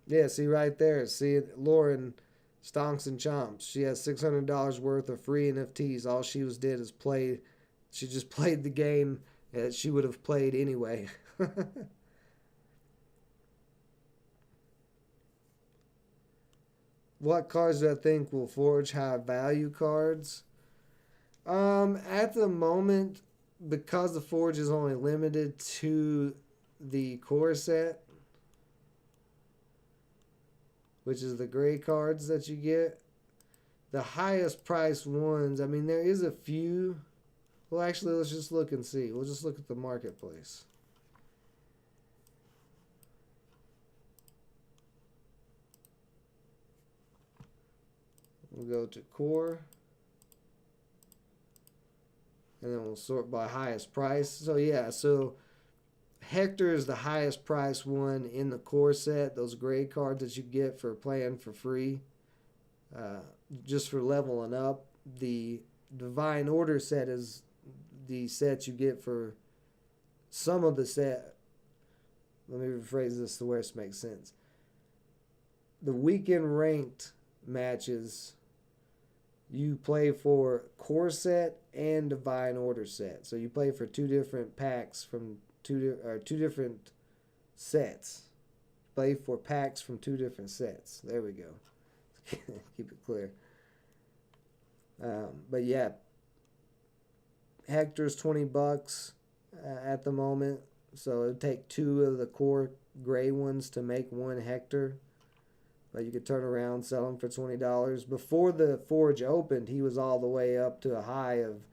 Yeah, see right there. See Lauren Stonks and Chomps. She has $600 worth of free NFTs. All she was did is play. She just played the game that she would have played anyway. What cards do I think will forge high value cards? At the moment, because the forge is only limited to the core set, which is the gray cards that you get, the highest priced ones, I mean, there is a few. Well, actually, let's just look and see. We'll just look at the marketplace. We'll go to core. And then we'll sort by highest price. So yeah, so Hector is the highest price one in the core set. Those gray cards that you get for playing for free, just for leveling up. The Divine Order set is the set you get for some of the set. Let me rephrase this to where it makes sense. The weekend ranked matches, you play for core set and Divine Order set. So you play for two different packs from two different sets. Play for packs from two different sets. There we go. Keep it clear. But yeah, Hector's $20 at the moment. So it'd take two of the core gray ones to make one Hector. But you could turn around, sell them for $20. Before the Forge opened, he was all the way up to a high of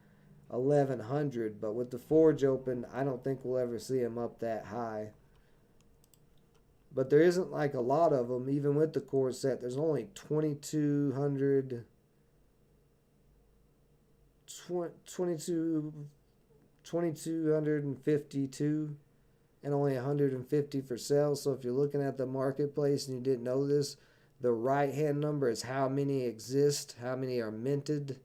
1,100. But with the Forge open, I don't think we'll ever see him up that high. But there isn't like a lot of them, even with the core set. There's only 2,200, 2,252, and only 150 for sale. So if you're looking at the marketplace and you didn't know this, the right hand number is how many exist, how many are minted,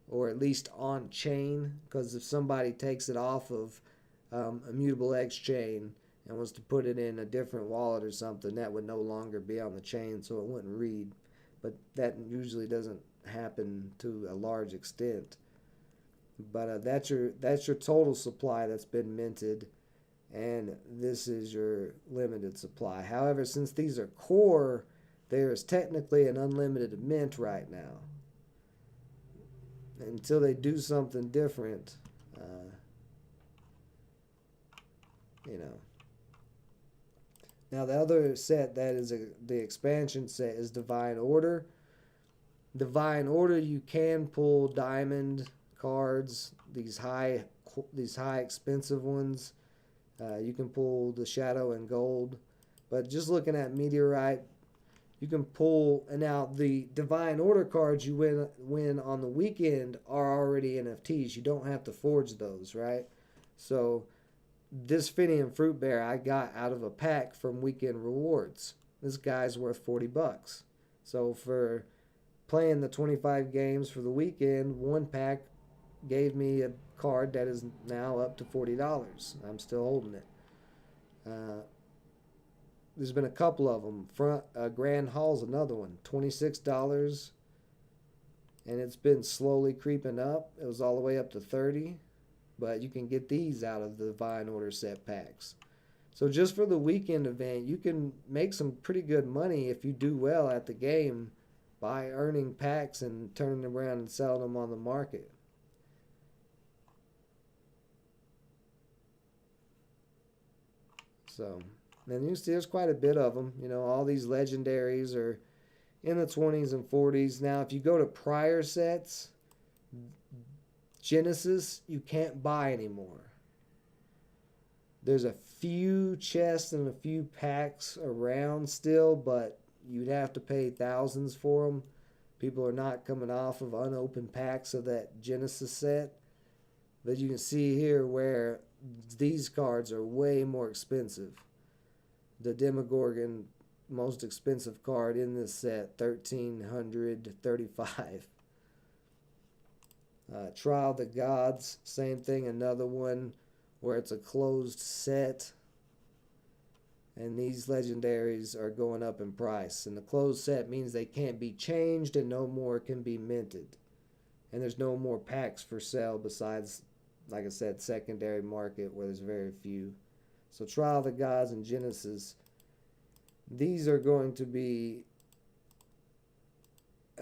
or at least on chain. Because if somebody takes it off of Immutable X chain and wants to put it in a different wallet or something, that would no longer be on the chain, so it wouldn't read. But that usually doesn't happen to a large extent. But that's your total supply that's been minted, and this is your limited supply. However, since these are core, there is technically an unlimited mint right now. Until they do something different, you know. Now the other set that is the expansion set is Divine Order. Divine Order, you can pull diamond cards, these high expensive ones. You can pull the Shadow and Gold, but just looking at Meteorite, you can pull. And now the Divine Order cards you win on the weekend are already NFTs. You don't have to forge those, right? So this Finian Fruit Bear I got out of a pack from Weekend Rewards. This guy's worth $40. So for playing the 25 games for the weekend, one pack gave me a card that is now up to $40. I'm still holding it. There's been a couple of them. Grand Hall's another one, $26, and it's been slowly creeping up. It was all the way up to $30, but you can get these out of the Vine Order set packs. So just for the weekend event, you can make some pretty good money if you do well at the game by earning packs and turning them around and selling them on the market. So, and you see there's quite a bit of them. You know, all these legendaries are in the 20s and 40s. Now, if you go to prior sets, Genesis, you can't buy anymore. There's a few chests and a few packs around still, but you'd have to pay thousands for them. People are not coming off of unopened packs of that Genesis set. But you can see here where these cards are way more expensive. The Demogorgon, most expensive card in this set, $1,335. Trial of the Gods, same thing, another one where it's a closed set. And these legendaries are going up in price. And the closed set means they can't be changed and no more can be minted. And there's no more packs for sale besides, like I said, secondary market where there's very few. So Trial of the Gods and Genesis, these are going to be,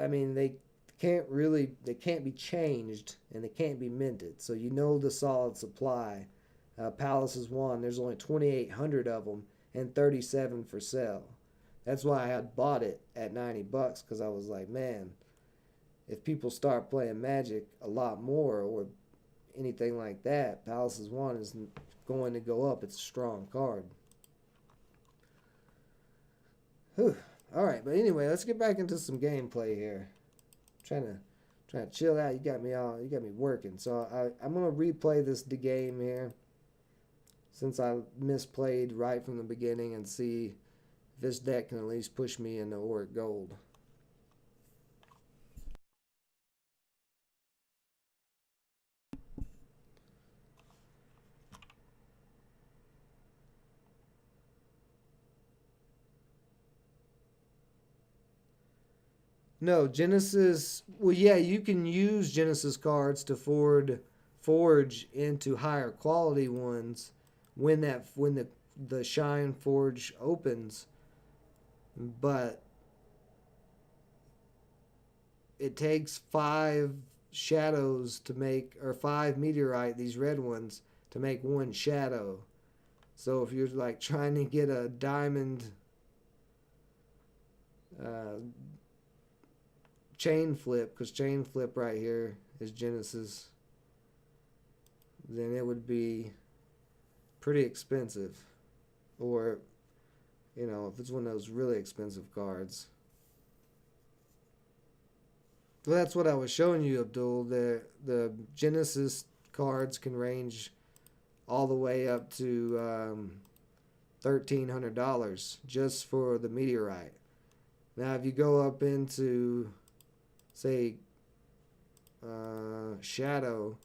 I mean, they can't be changed and they can't be minted. So you know the solid supply. Palace's Wand, there's only 2,800 of them and 37 for sale. That's why I had bought it at $90 because I was like, man, if people start playing Magic a lot more or anything like that, Palace's Wand is going to go up. It's a strong card. Whew. All right, but anyway, let's get back into some gameplay here. Trying to chill out. You got me working. So I'm gonna replay this game here, since I misplayed right from the beginning, and see if this deck can at least push me into Auric Gold. No, Genesis. Well, yeah, you can use Genesis cards to forge into higher quality ones when the Shine Forge opens, but it takes 5 shadows to make, or 5 meteorite, these red ones, to make 1 shadow. So if you're like trying to get a diamond chain flip, because chain flip right here is Genesis, then it would be pretty expensive. Or, you know, if it's one of those really expensive cards. Well, that's what I was showing you, Abdul. The Genesis cards can range all the way up to $1,300 just for the meteorite. Now, if you go up into, say, Shadow,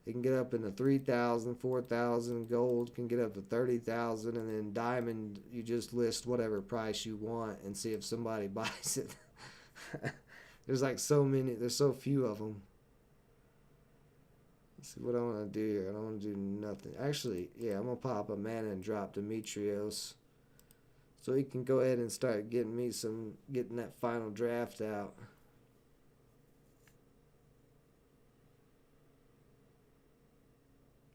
it can get up into 3,000, 4,000. Gold can get up to 30,000, and then Diamond, you just list whatever price you want and see if somebody buys it. There's like so many. There's so few of them. Let's see what I want to do here. I don't want to do nothing. Actually, yeah, I'm gonna pop a mana and drop Demetrios, so he can go ahead and start getting that final draft out.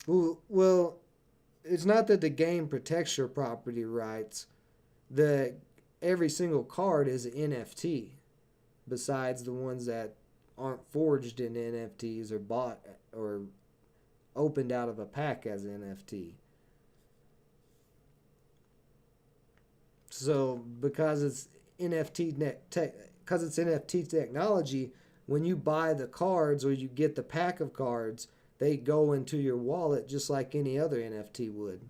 Well, it's not that the game protects your property rights. Every single card is an NFT, besides the ones that aren't forged in NFTs or bought or opened out of a pack as an NFT. So because it's NFT technology, when you buy the cards or you get the pack of cards, they go into your wallet just like any other NFT would.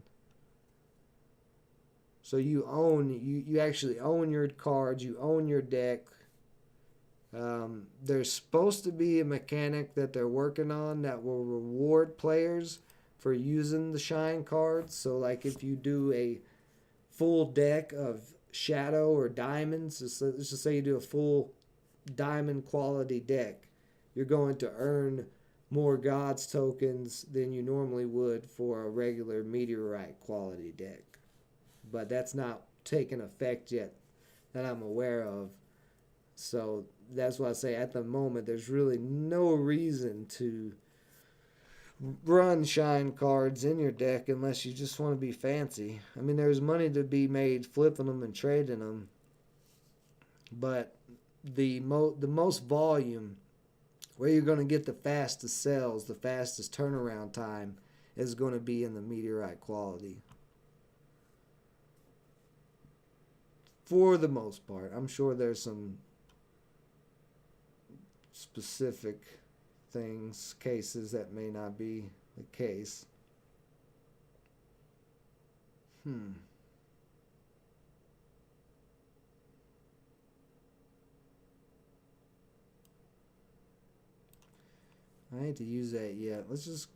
So you actually own your cards, you own your deck. There's supposed to be a mechanic that they're working on that will reward players for using the shine cards. So like if you do a full deck of shadow or diamonds, let's just say you do a full diamond quality deck, you're going to earn more gods tokens than you normally would for a regular meteorite quality deck. But that's not taken effect yet that I'm aware of. So that's why I say at the moment there's really no reason to run shine cards in your deck unless you just want to be fancy. I mean, there's money to be made flipping them and trading them, but the most volume, where you're going to get the fastest sells, the fastest turnaround time, is going to be in the meteorite quality. For the most part. I'm sure there's some specific cases that may not be the case. I hate to use that yet. Let's just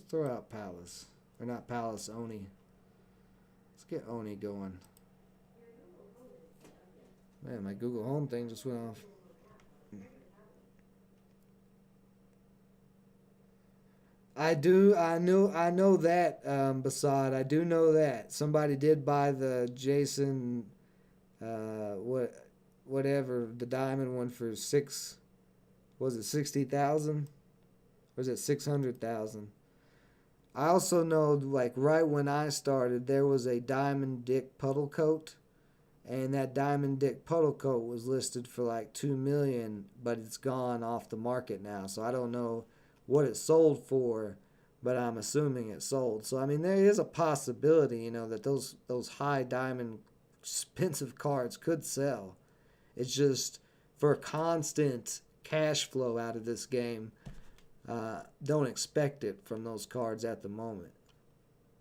throw out Palace. Or not Palace, Oni. Let's get Oni going. Man, my Google Home thing just went off. I know that, Basad. I do know that. Somebody did buy the Jason, whatever, the diamond one for was it 60,000? Or is it 600,000? I also know, like, right when I started, there was a Diamond Dick Puddle Coat. And that Diamond Dick Puddle Coat was listed for like 2 million, but it's gone off the market now. So I don't know what it sold for, but I'm assuming it sold. So I mean, there is a possibility, that those high diamond expensive cards could sell. It's just for constant cash flow out of this game. Don't expect it from those cards at the moment.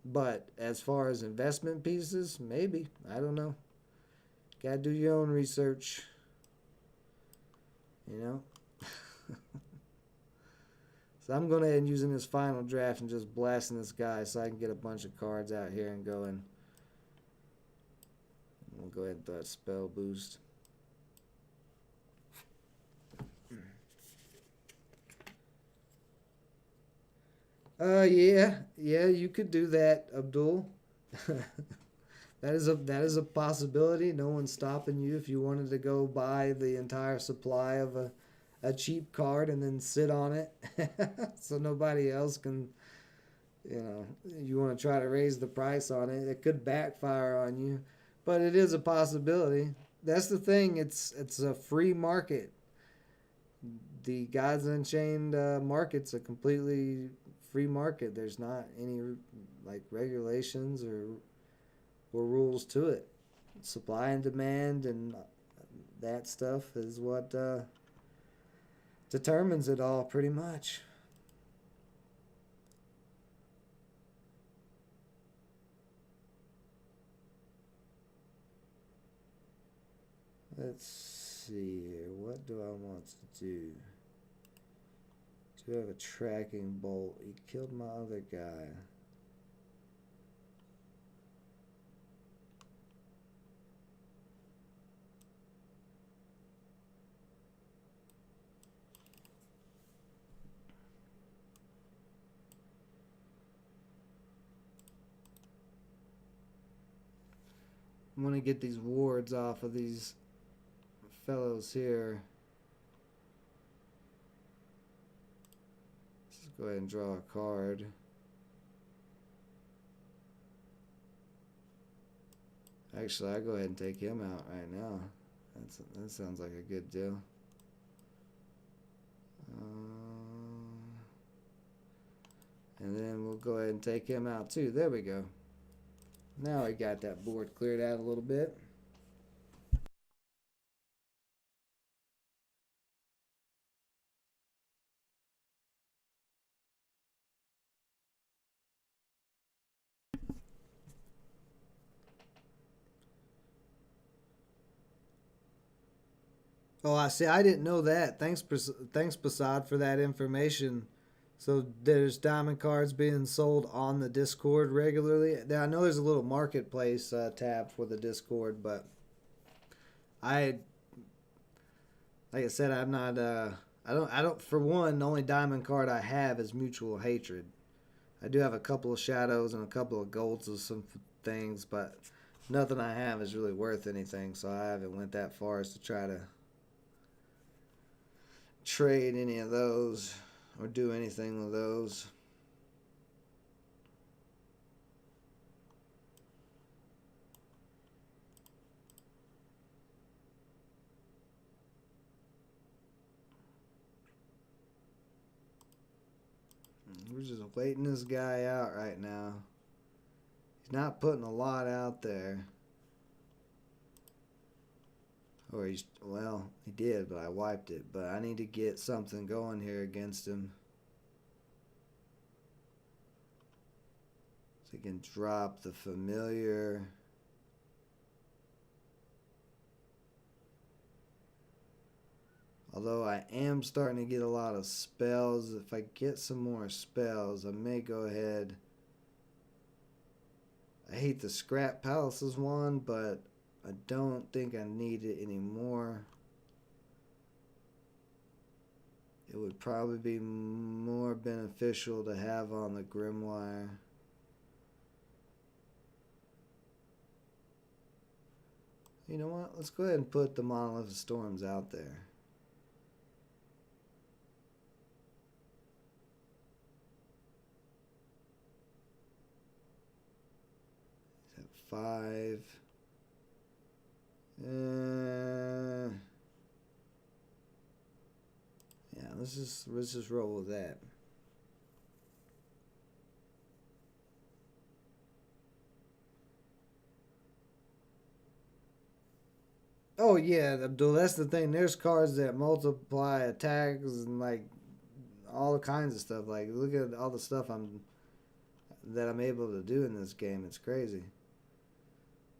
But as far as investment pieces, maybe. I don't know. Gotta do your own research. So I'm going to end using this final draft and just blasting this guy so I can get a bunch of cards out here and go in. We'll go ahead and throw that spell boost. Yeah, you could do that, Abdul. That is a possibility. No one's stopping you if you wanted to go buy the entire supply of a cheap card and then sit on it so nobody else can, you want to try to raise the price on it. It could backfire on you, but it is a possibility. That's the thing. It's a free market. The Gods Unchained market's a completely free market. There's not any like regulations or rules to it. Supply and demand and that stuff is what determines it all, pretty much. Let's see here. What do I want to do? Do I have a tracking bolt? He killed my other guy. I'm going to get these wards off of these fellows here. Let's go ahead and draw a card. Actually, I'll go ahead and take him out right now. That sounds like a good deal. And then we'll go ahead and take him out too. There we go. Now we got that board cleared out a little bit. Oh, I see. I didn't know that. Thanks, Prasad, for that information. So there's diamond cards being sold on the Discord regularly. Now, I know there's a little marketplace tab for the Discord, but I, like I said, I'm not. I don't. For one, the only diamond card I have is Mutual Hatred. I do have a couple of shadows and a couple of golds of some things, but nothing I have is really worth anything. So I haven't went that far as to try to trade any of those or do anything with those. We're just waiting this guy out right now. He's not putting a lot out there. Or he's, well, he did, but I wiped it. But I need to get something going here against him. So he can drop the familiar. Although I am starting to get a lot of spells. If I get some more spells, I may go ahead. I hate the Scrap Palaces one, but I don't think I need it anymore. It would probably be more beneficial to have on the Grimoire. You know what? Let's go ahead and put the Monolith of Storms out there. He's at 5. Yeah, let's just roll with that. Oh yeah, Abdul. That's the thing. There's cards that multiply attacks and like all kinds of stuff. Like look at all the stuff I'm able to do in this game. It's crazy.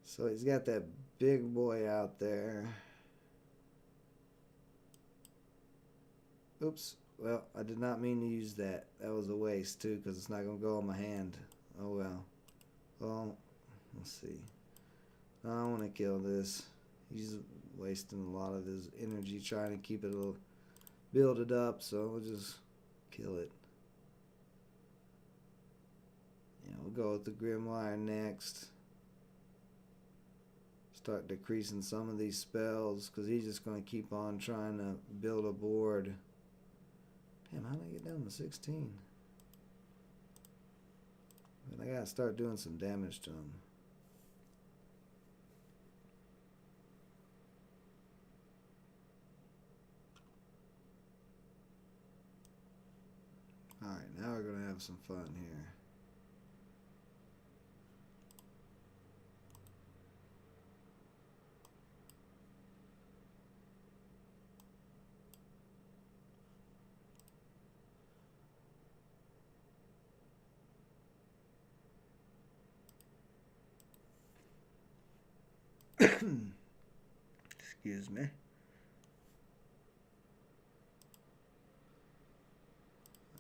So he's got that big boy out there. Oops. Well, I did not mean to use that. That was a waste too, because it's not gonna go on my hand. Oh well. Well, let's see. I don't want to kill this. He's wasting a lot of his energy trying to keep it a little, build it up, so we'll just kill it. Yeah, we'll go with the Grimoire next. Start decreasing some of these spells, because he's just going to keep on trying to build a board. Damn, how did I get down to 16? But I got to start doing some damage to him. Alright, now we're going to have some fun here. Excuse me.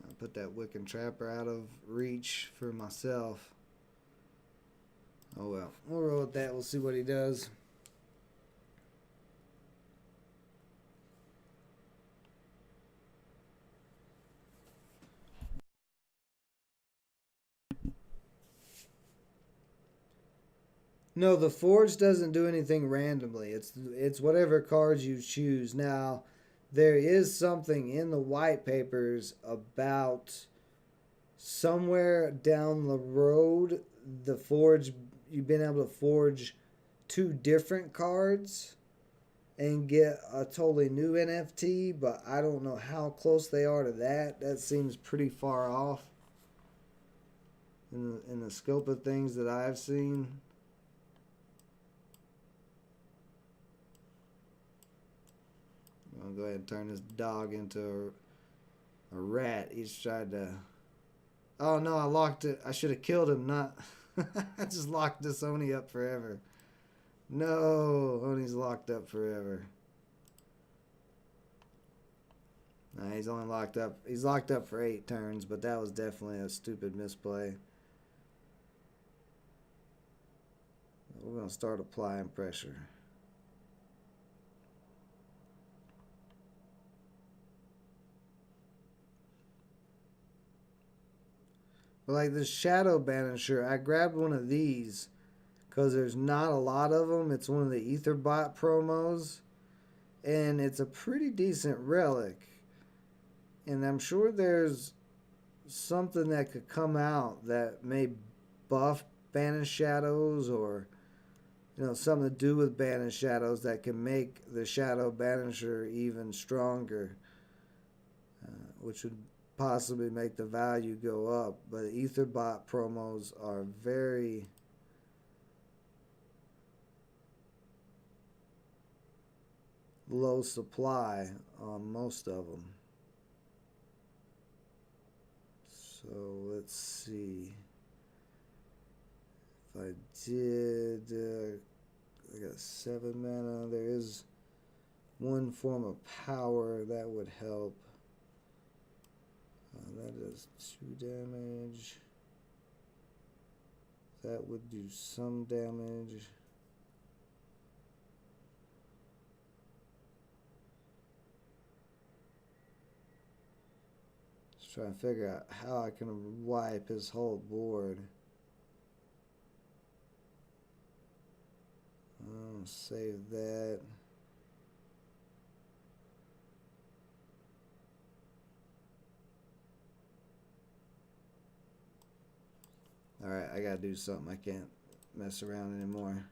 I put that Wiccan Trapper out of reach for myself. Oh well. We'll roll with that. We'll see what he does. No, the Forge doesn't do anything randomly. It's whatever cards you choose. Now, there is something in the white papers about somewhere down the road the Forge, you've been able to forge 2 different cards and get a totally new NFT, but I don't know how close they are to that. That seems pretty far off in the scope of things that I've seen. I'll go ahead and turn this dog into a rat. He's tried to... Oh no, I locked it. I should have killed him, not... I just locked this Oni up forever. No, Oni's locked up forever. Nah, he's only locked up. He's locked up for 8 turns, but that was definitely a stupid misplay. We're going to start applying pressure. But like this Shadow Banisher, I grabbed one of these because there's not a lot of them. It's one of the Etherbot promos, and it's a pretty decent relic. And I'm sure there's something that could come out that may buff Banished Shadows, or something to do with Banished Shadows that can make the Shadow Banisher even stronger, which would possibly make the value go up. But Etherbot promos are very low supply on most of them. So let's see. If I did, I got 7 mana. There is one form of power that would help. That does 2 damage. That would do some damage. Just trying to figure out how I can wipe his whole board. I'll save that. Alright, I gotta do something. I can't mess around anymore.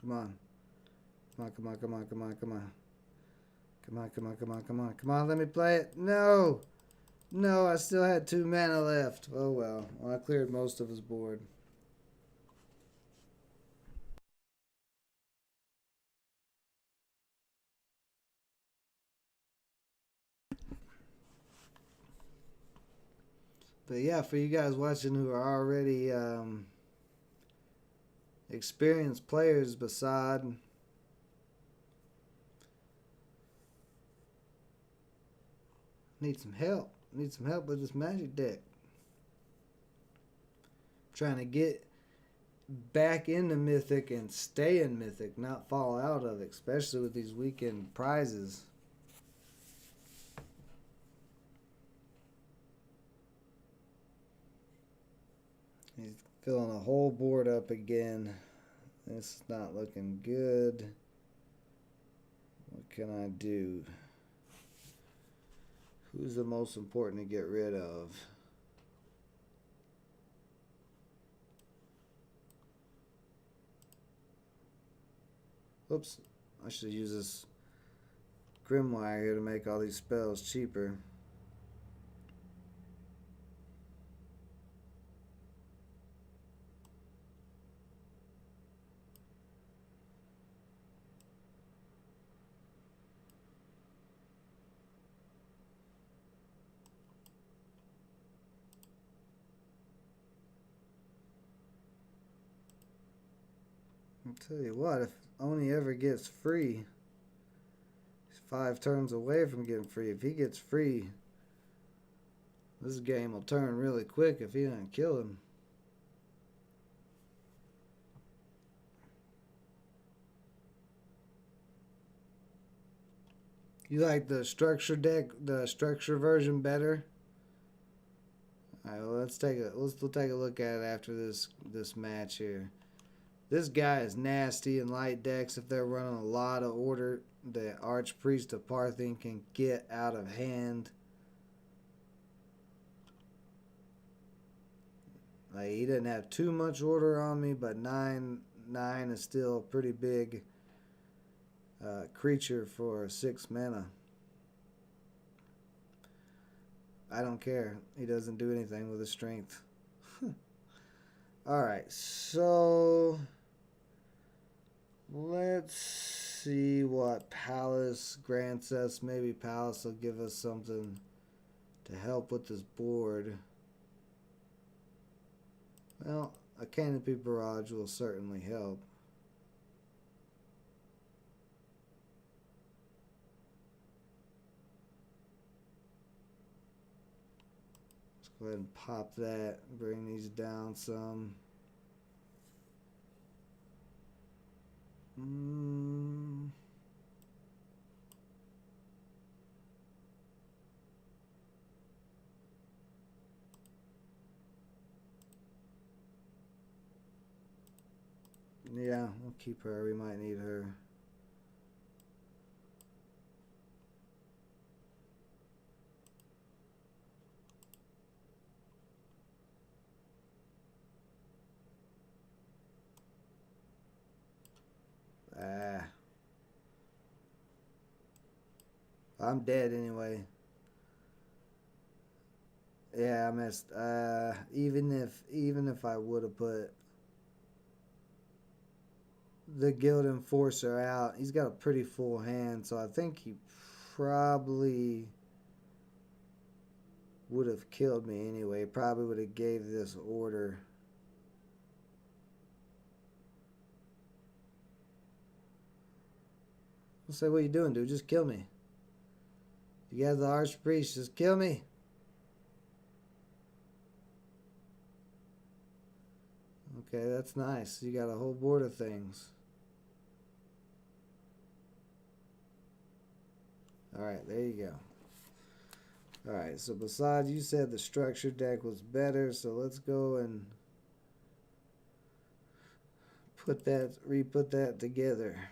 Come on. Come on, come on, come on, come on, come on. Come on, come on, come on, come on. Come on, let me play it. No! No, I still had 2 mana left. Oh well. Well, I cleared most of his board. But yeah, for you guys watching who are already experienced players, Basad, need some help. Need some help with this Magic deck. Trying to get back into Mythic and stay in Mythic, not fall out of it, especially with these weekend prizes. He's filling a whole board up again. This is not looking good. What can I do? Who's the most important to get rid of? Oops, I should use this Grimoire here to make all these spells cheaper. I'll tell you what, if Oni ever gets free, he's 5 turns away from getting free. If he gets free, this game will turn really quick if he doesn't kill him. You like the structure deck, the structure version better? Alright, well, let's take a look at it after this match here. This guy is nasty in light decks. If they're running a lot of order, the Archpriest of Parthian can get out of hand. Like, he didn't have too much order on me, but 9 is still a pretty big creature for 6 mana. I don't care. He doesn't do anything with his strength. Alright, so let's see what Palace grants us. Maybe Palace will give us something to help with this board. Well, a Canopy Barrage will certainly help. Let's go ahead and pop that, bring these down some. Yeah, we'll keep her. We might need her. I'm dead anyway. Yeah, I missed. Even if I would have put the Guild Enforcer out, he's got a pretty full hand, so I think he probably would have killed me anyway. Probably would have gave this order. I'll say, what are you doing, dude? Just kill me. You have the Archpriest, just kill me. Okay, that's nice. You got a whole board of things. Alright, there you go. Alright, so besides, you said the structure deck was better, so let's go and re-put that together.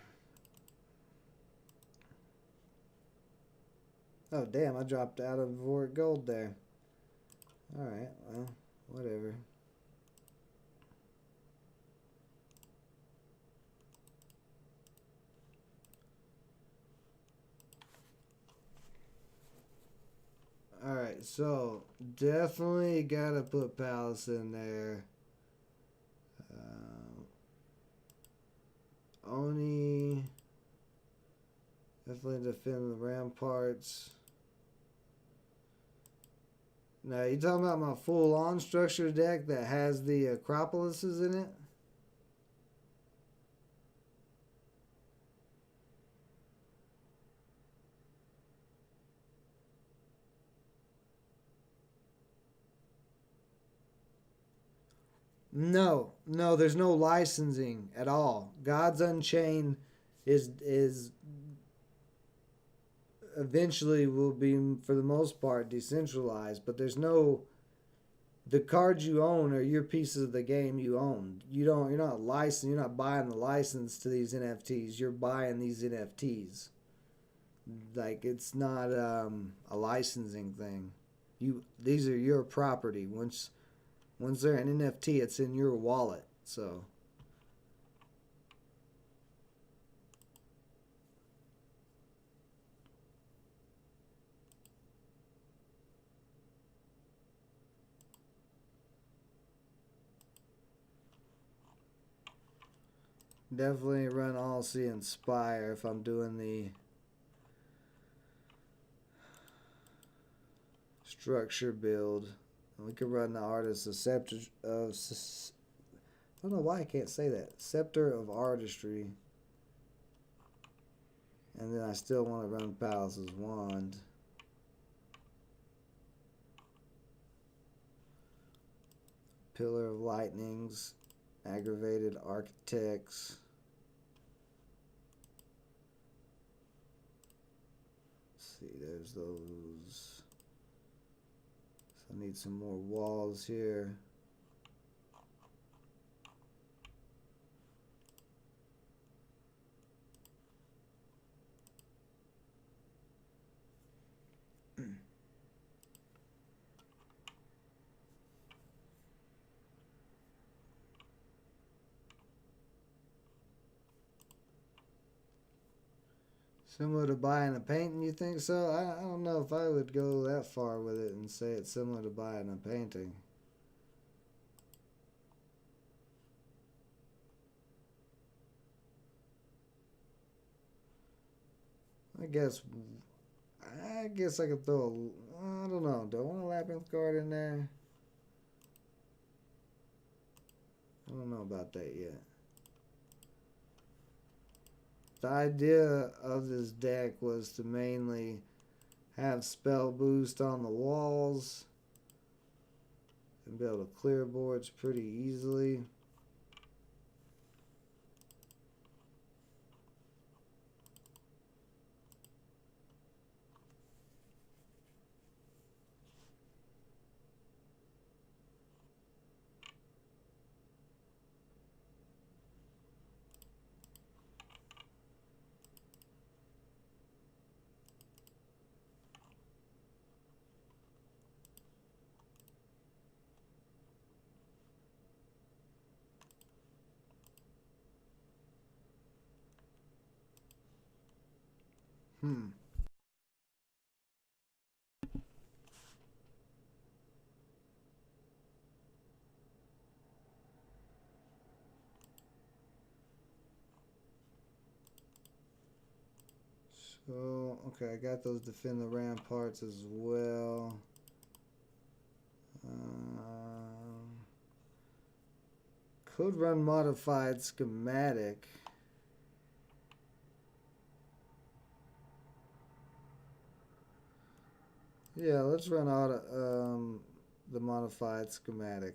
Oh, damn, I dropped out of Voric Gold there. Alright, well, whatever. Alright, so definitely gotta put Palace in there. Oni, definitely defend the ramparts. Now, you talking about my full-on structure deck that has the Acropolises in it? No, there's no licensing at all. Gods Unchained is eventually will be, for the most part, decentralized, but there's no, the cards you own are your pieces of the game you own. You're not licensed, you're not buying the license to these NFTs, you're buying these NFTs. Like, it's not a licensing thing. These are your property. Once they're an NFT, it's in your wallet. So definitely run All-See Inspire if I'm doing the structure build. We could run the Artist of Scepter of, I don't know why I can't say that. Scepter of Artistry. And then I still want to run Palace's Wand. Pillar of Lightnings. Aggravated Architects. Let's see, there's those. So I need some more walls here. Similar to buying a painting, you think so? I don't know if I would go that far with it and say it's similar to buying a painting. I guess I could throw I don't know. Do I want a labyrinth card in there? I don't know about that yet. The idea of this deck was to mainly have spell boost on the walls and be able to clear boards pretty easily. Hmm. So, okay, I got those defend the ramparts as well. Could run modified schematic. Yeah, let's run the modified schematic.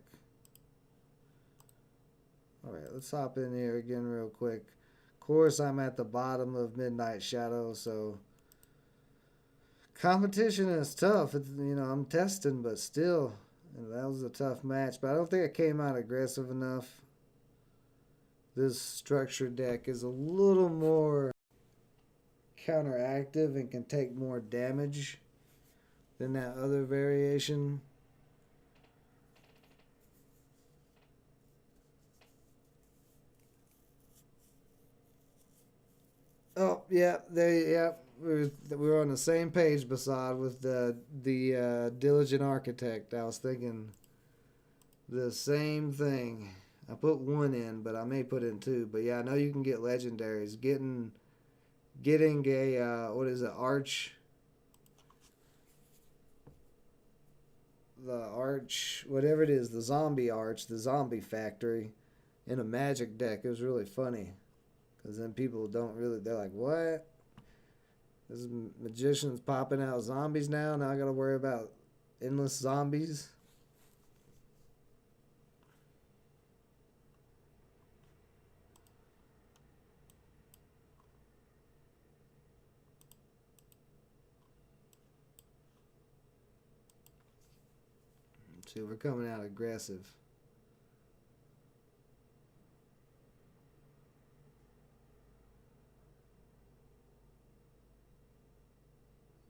Alright, let's hop in here again real quick. Of course, I'm at the bottom of Midnight Shadow, so competition is tough. It's, I'm testing, but still, that was a tough match. But I don't think I came out aggressive enough. This structured deck is a little more counteractive and can take more damage than that other variation. Oh yeah, we're on the same page, Basad, with the diligent architect. I was thinking the same thing. I put one in, but I may put in two. But yeah, I know you can get legendaries. Getting a what is it, arch? The arch, whatever it is, the zombie arch, the zombie factory, in a magic deck. It was really funny, because then people don't really. They're like, what? This magician's popping out zombies now. Now I got to worry about endless zombies. See, we're coming out aggressive.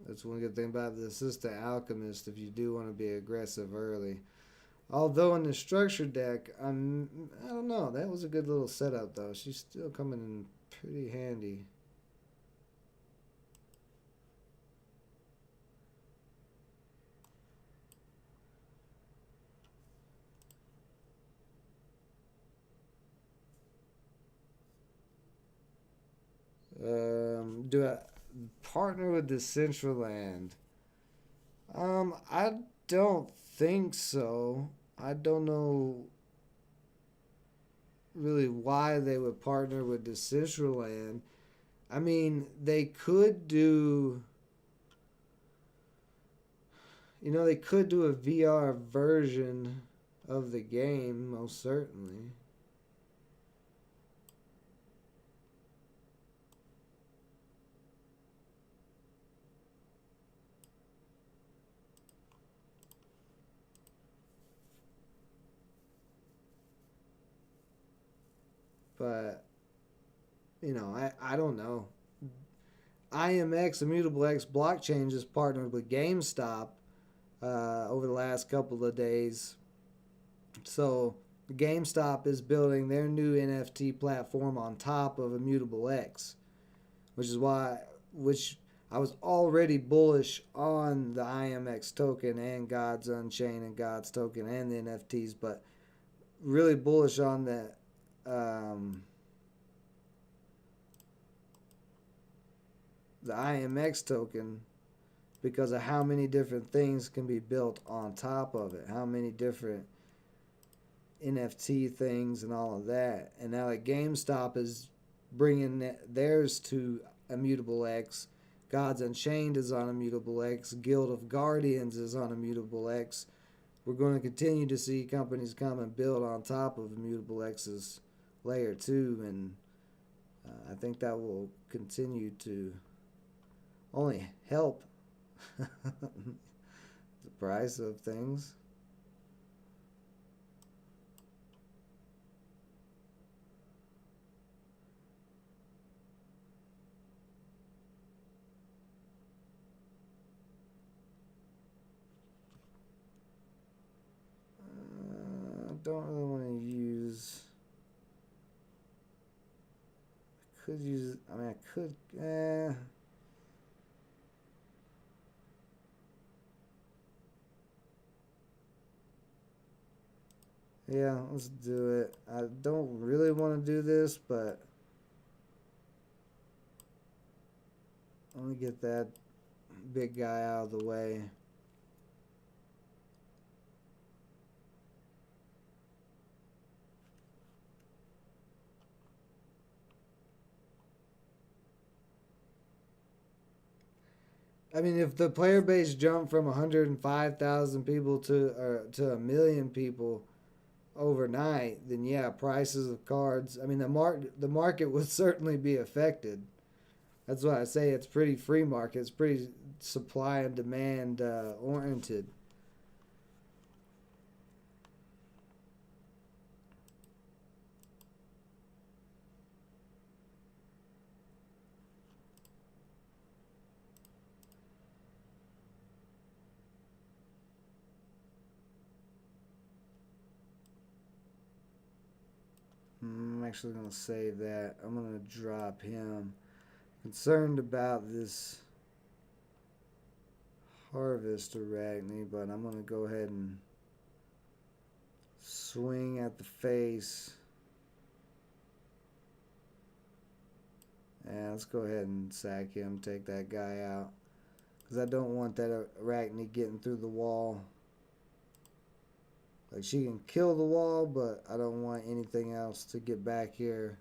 That's one good thing about the Assistant Alchemist if you do want to be aggressive early. Although in the structure deck, I don't know. That was a good little setup though. She's still coming in pretty handy. Do I partner with Decentraland? I don't think so. I don't know really why they would partner with Decentraland. I mean, they could do. They could do a VR version of the game, most certainly. But, I don't know. Immutable X blockchain just partnered with GameStop over the last couple of days. So GameStop is building their new NFT platform on top of Immutable X, which is why which I was already bullish on the IMX token and Gods Unchained and Gods token and the NFTs, but really bullish on the IMX token because of how many different things can be built on top of it, how many different NFT things and all of that. And now that GameStop is bringing theirs to Immutable X, Gods Unchained is on Immutable X, Guild of Guardians is on Immutable X. We're going to continue to see companies come and build on top of Immutable X's layer 2, and I think that will continue to only help the price of things. Don't really want to use. I could use. I mean, I could. Yeah, let's do it. I don't really want to do this, but let me get that big guy out of the way. I mean, if the player base jumped from 105,000 people to a million people overnight, then yeah, prices of cards. I mean, the market would certainly be affected. That's why I say it's pretty free market. It's pretty supply and demand oriented. I'm actually going to save that. I'm going to drop him. Concerned about this Harvest Arachne, but I'm going to go ahead and swing at the face. Yeah, let's go ahead and sack him, take that guy out. Because I don't want that Arachne getting through the wall. Like, she can kill the wall, but I don't want anything else to get back here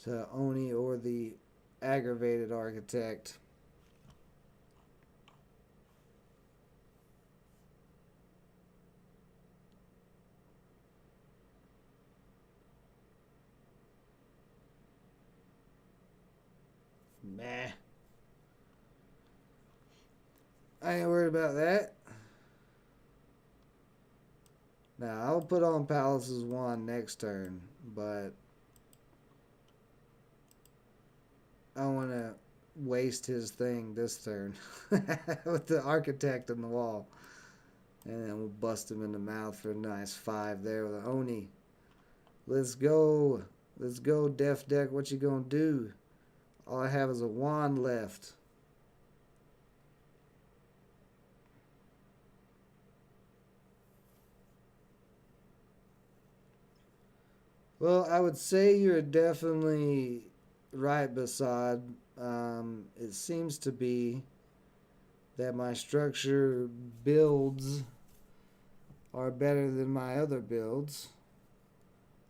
to Oni or the aggravated architect. Nah. I ain't worried about that. Now, I'll put on Palace's Wand next turn, but I don't want to waste his thing this turn with the architect on the wall. And then we'll bust him in the mouth for a nice 5 there with an Oni. Let's go. Let's go, Def Deck. What you gonna do? All I have is a wand left. Well, I would say you're definitely right, Basad. It seems to be that my structure builds are better than my other builds.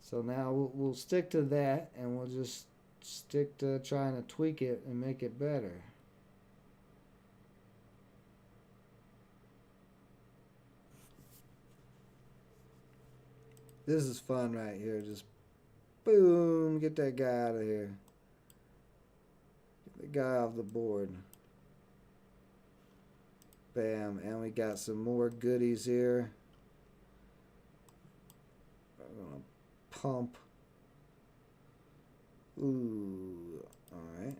So now we'll stick to that, and we'll just stick to trying to tweak it and make it better. This is fun right here. Just boom, get that guy out of here. Get the guy off the board. Bam, and we got some more goodies here. I'm gonna pump. Ooh, alright.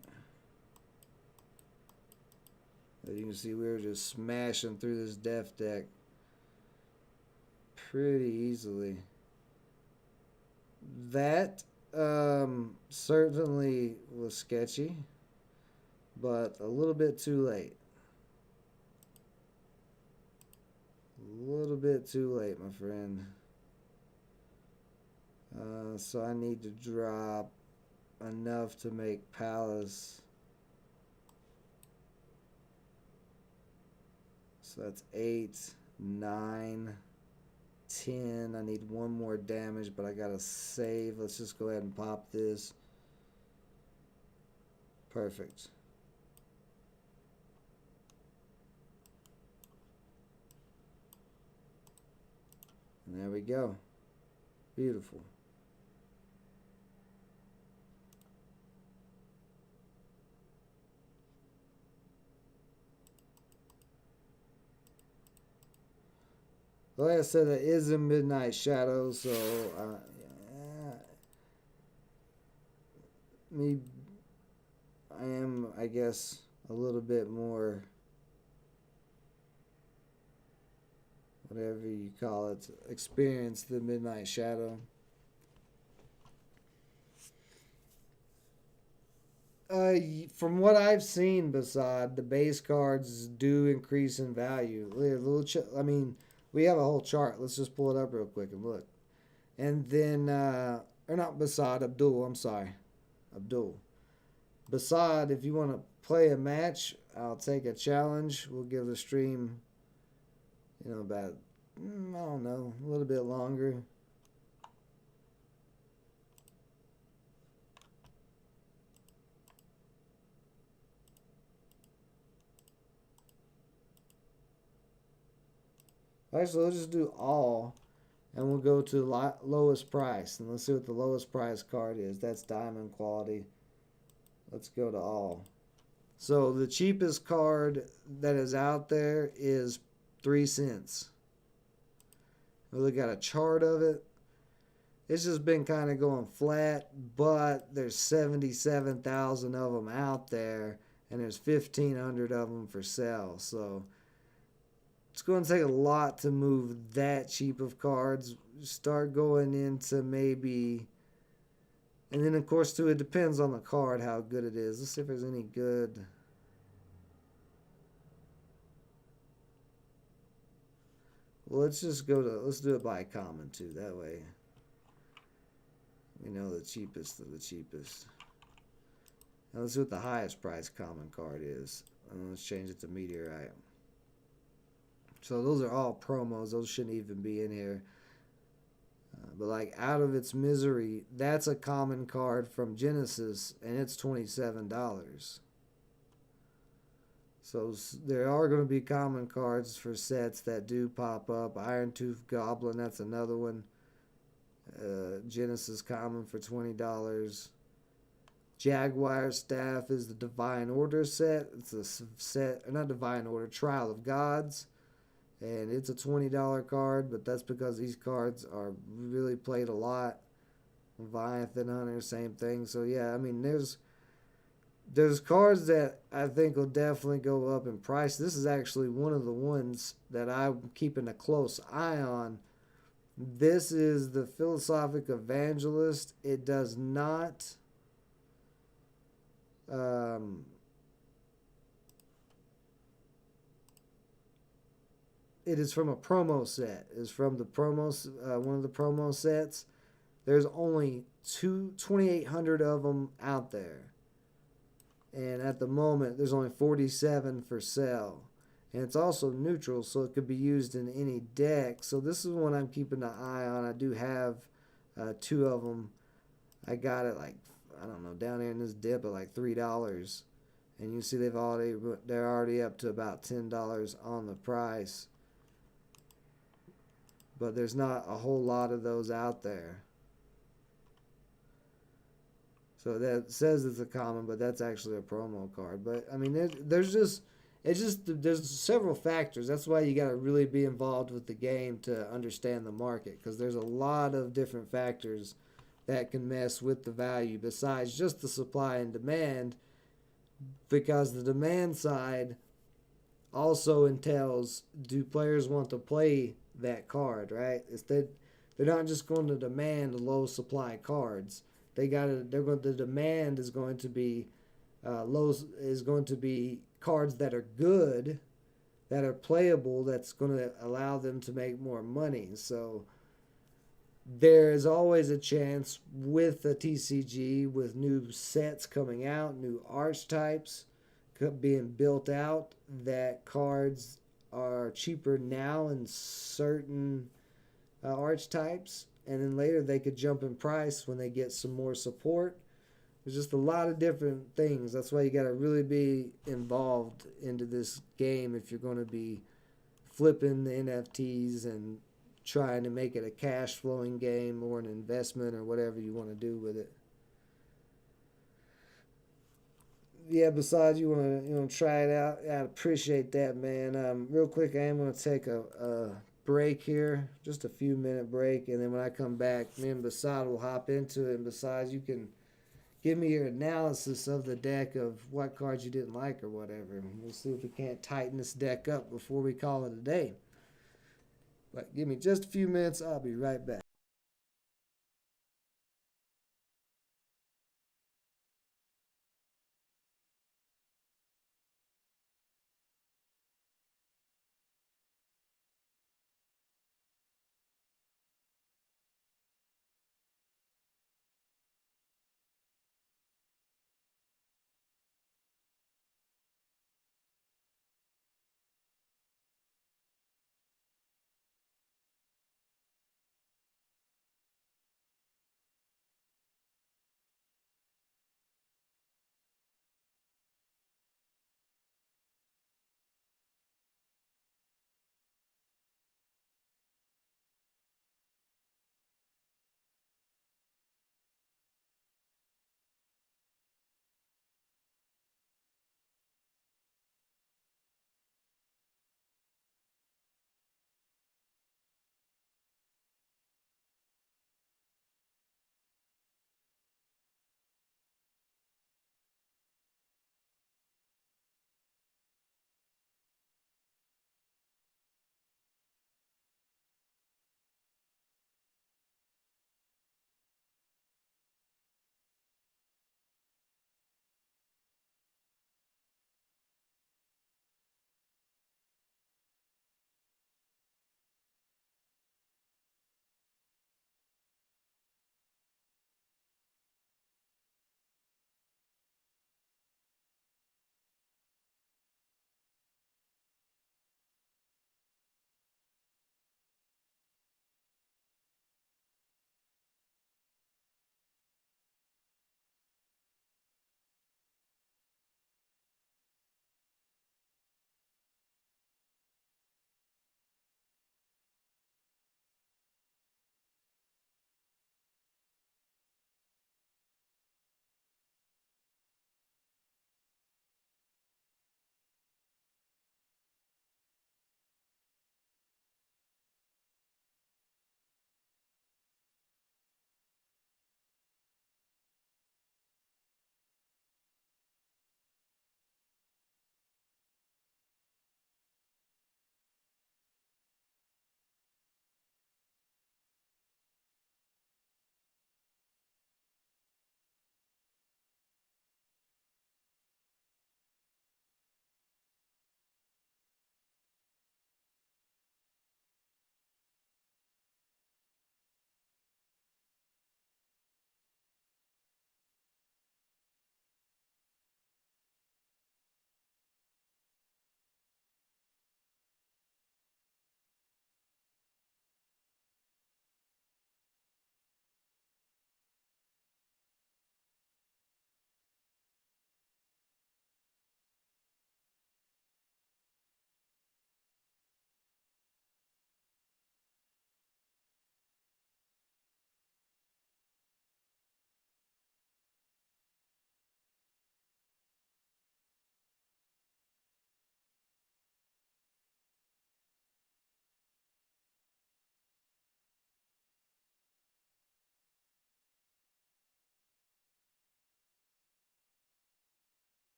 As you can see, we were just smashing through this Def Deck pretty easily. That certainly was sketchy. but a little bit too late. A little bit too late, my friend. So I need to drop enough to make Palace. So that's 8, 9, 10. I need one more damage, but I gotta save. Let's just go ahead and pop this. Perfect. And there we go. Beautiful. Like I said, it is a midnight shadow, so me, I am, I guess, a little bit more, whatever you call it, experienced the midnight shadow. From what I've seen, beside the base cards do increase in value. I mean, we have a whole chart. Let's just pull it up real quick and look. And then, or not Basad, Abdul. I'm sorry, Abdul. Basad, if you want to play a match, I'll take a challenge. We'll give the stream, about I don't know, a little bit longer. Actually, let's just do all, and we'll go to lowest price, and let's see what the lowest price card is. That's diamond quality. Let's go to all. So the cheapest card that is out there is 3 cents. We look at a chart of it. It's just been kind of going flat, but there's 77,000 of them out there, and there's 1,500 of them for sale. So it's going to take a lot to move that cheap of cards. Start going into maybe, and then of course too, it depends on the card how good it is. Let's see if there's any good. Well, let's just let's do it by common too. That way we know the cheapest of the cheapest. Now let's see what the highest price common card is. And let's change it to meteorite. So those are all promos. Those shouldn't even be in here. But like Out of Its Misery, that's a common card from Genesis, and it's $27. So there are going to be common cards for sets that do pop up. Iron Tooth Goblin, that's another one. Genesis common for $20. Jaguar Staff is the Divine Order set. It's a set, not Divine Order, Trial of Gods. And it's a $20 card, but that's because these cards are really played a lot. Leviathan Hunter, same thing. So yeah, I mean, there's cards that I think will definitely go up in price. This is actually one of the ones that I'm keeping a close eye on. This is the Philosophic Evangelist. It does not it is from a promo set. It's from the promos, one of the promo sets. There's only 2,800 of them out there. And at the moment, there's only 47 for sale. And it's also neutral, so it could be used in any deck. So this is one I'm keeping an eye on. I do have 2 of them. I got it like, I don't know, down here in this dip at like $3. And you see they're already up to about $10 on the price. But there's not a whole lot of those out there. So that says it's a common, but that's actually a promo card. But I mean, there's several factors. That's why you got to really be involved with the game to understand the market, because there's a lot of different factors that can mess with the value besides just the supply and demand, because the demand side also entails, do players want to play that card, right? They're not just going to demand low supply cards. The demand is going to be Lows is going to be cards that are good, that are playable, that's going to allow them to make more money. So there is always a chance with a TCG, with new sets coming out, new archetypes being built out, that cards are cheaper now in certain archetypes, and then later they could jump in price when they get some more support. There's just a lot of different things. That's why you got to really be involved into this game if you're going to be flipping the NFTs and trying to make it a cash flowing game or an investment or whatever you want to do with it. Yeah, besides you want to try it out, I appreciate that, man. Real quick, I am going to take a break here, just a few minute break, and then when I come back, me and Basad will hop into it. And besides, you can give me your analysis of the deck, of what cards you didn't like or whatever. We'll see if we can't tighten this deck up before we call it a day. But give me just a few minutes. I'll be right back.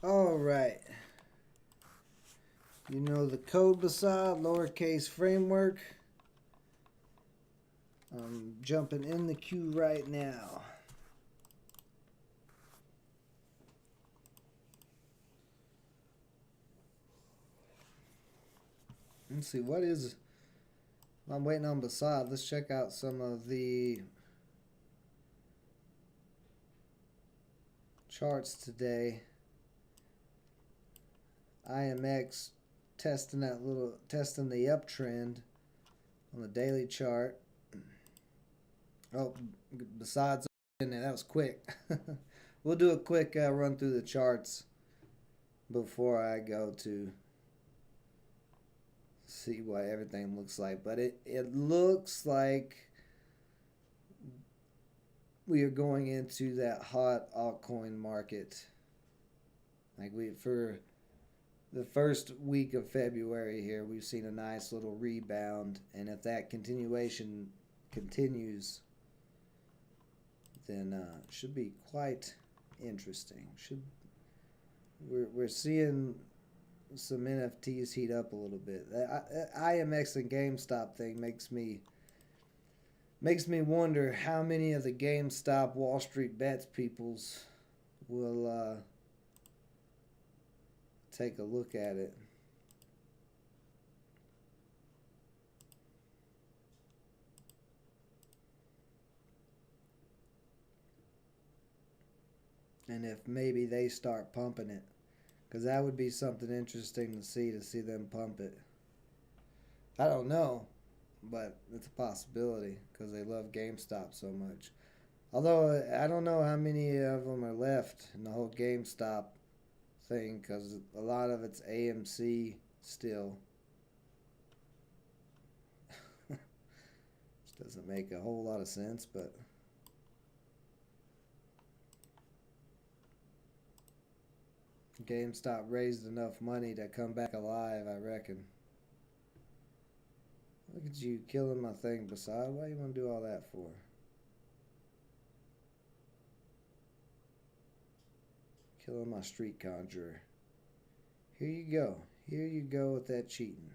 All right. You know the code beside lowercase framework. I'm jumping in the queue right now. Let's see, what is... I'm waiting on Basad. Let's check out some of the charts today. IMX testing the uptrend on the daily chart. Oh, besides that was quick. We'll do a quick run through the charts before I go to see what everything looks like. But it looks like we are going into that hot altcoin market. Like for the first week of February here, we've seen a nice little rebound, and if that continuation continues, then it should be quite interesting. We're seeing some NFTs heat up a little bit. The IMX and GameStop thing makes me wonder how many of the GameStop Wall Street Bets peoples will take a look at it. And if maybe they start pumping it. Because that would be something interesting to see them pump it. I don't know, but it's a possibility because they love GameStop so much. Although I don't know how many of them are left in the whole GameStop thing, because a lot of it's AMC still. Which doesn't make a whole lot of sense, but... GameStop raised enough money to come back alive, I reckon. Look at you killing my thing, Basad. Why you want to do all that for? Killing my street conjurer. Here you go. Here you go with that cheating.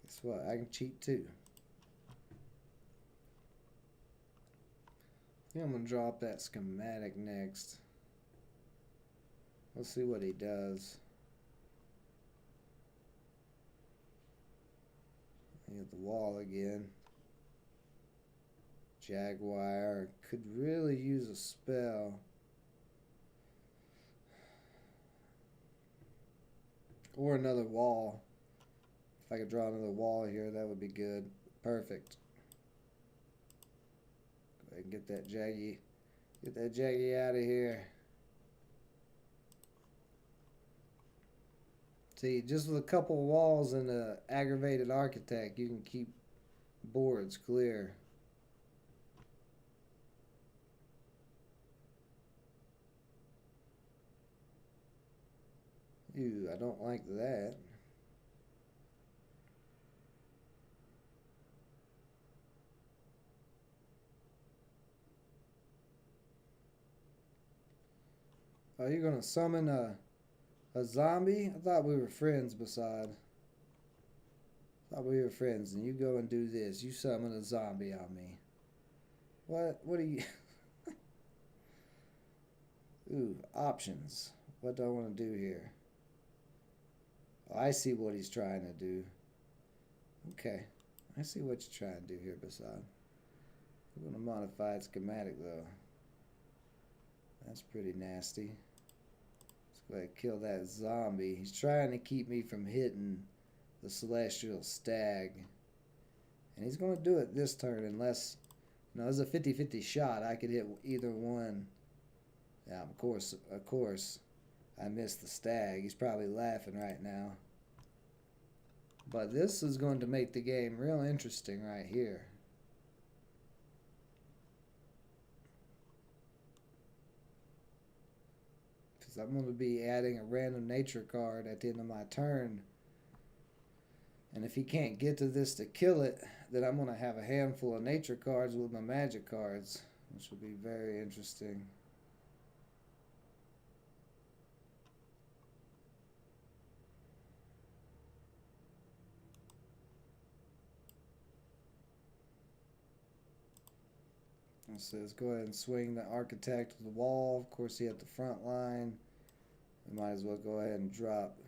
Guess what? I can cheat too. I think I'm going to drop that schematic next. Let's see what he does. Hit the wall again. Jaguar could really use a spell. Or another wall. If I could draw another wall here, that would be good. Perfect. Go ahead and get that Jaggy. Get that Jaggy out of here. See, just with a couple of walls and an aggravated architect, you can keep boards clear. Ew, I don't like that. Oh, you're gonna summon a zombie? I thought we were friends, Basad. I thought we were friends, and you go and do this. You summon a zombie on me. What? What are you... Ooh, options. What do I want to do here? Oh, I see what he's trying to do. Okay. I see what you're trying to do here, Basad. We're going to modify its schematic, though. That's pretty nasty. Let's go ahead and kill that zombie. He's trying to keep me from hitting the Celestial Stag. And he's going to do it this turn unless... You know, it's a 50-50 shot. I could hit either one. Yeah, of course, I missed the Stag. He's probably laughing right now. But this is going to make the game real interesting right here. Because I'm going to be adding a random nature card at the end of my turn. And if he can't get to this to kill it, then I'm going to have a handful of nature cards with my magic cards, which will be very interesting. It says go ahead and swing the architect to the wall. Of course, he at the front line. We might as well go ahead and drop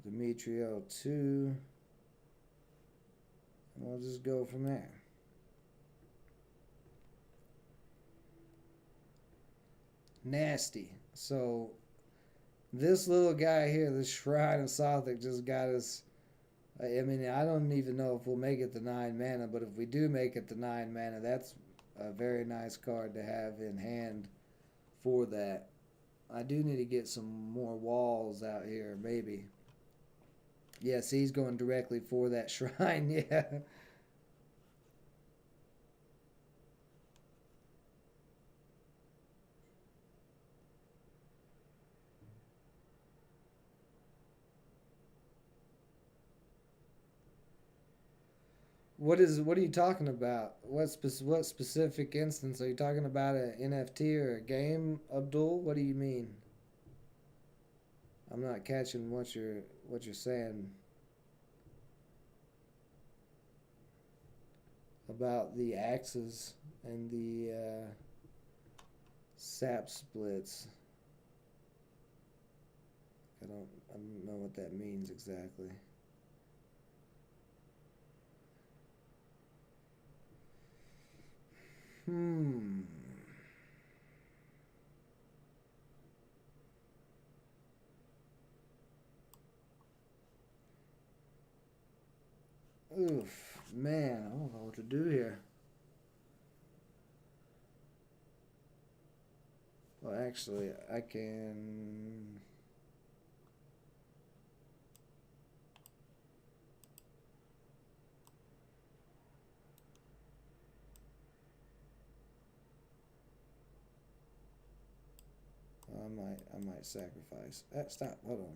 Demetrio 2. And we'll just go from there. Nasty. So this little guy here, this Shrine of Sothic, just got us. I mean, I don't even know if we'll make it to 9 mana, but if we do make it to 9 mana, that's a very nice card to have in hand for that. I do need to get some more walls out here, maybe. Yes, he's going directly for that shrine, yeah. What are you talking about? What specific instance are you talking about? An NFT or a game, Abdul? What do you mean? I'm not catching what you're saying about the axes and the sap splits. I don't know what that means exactly. Oof, man, I don't know what to do here. Well, actually, I can. I might sacrifice. Stop. Hold on.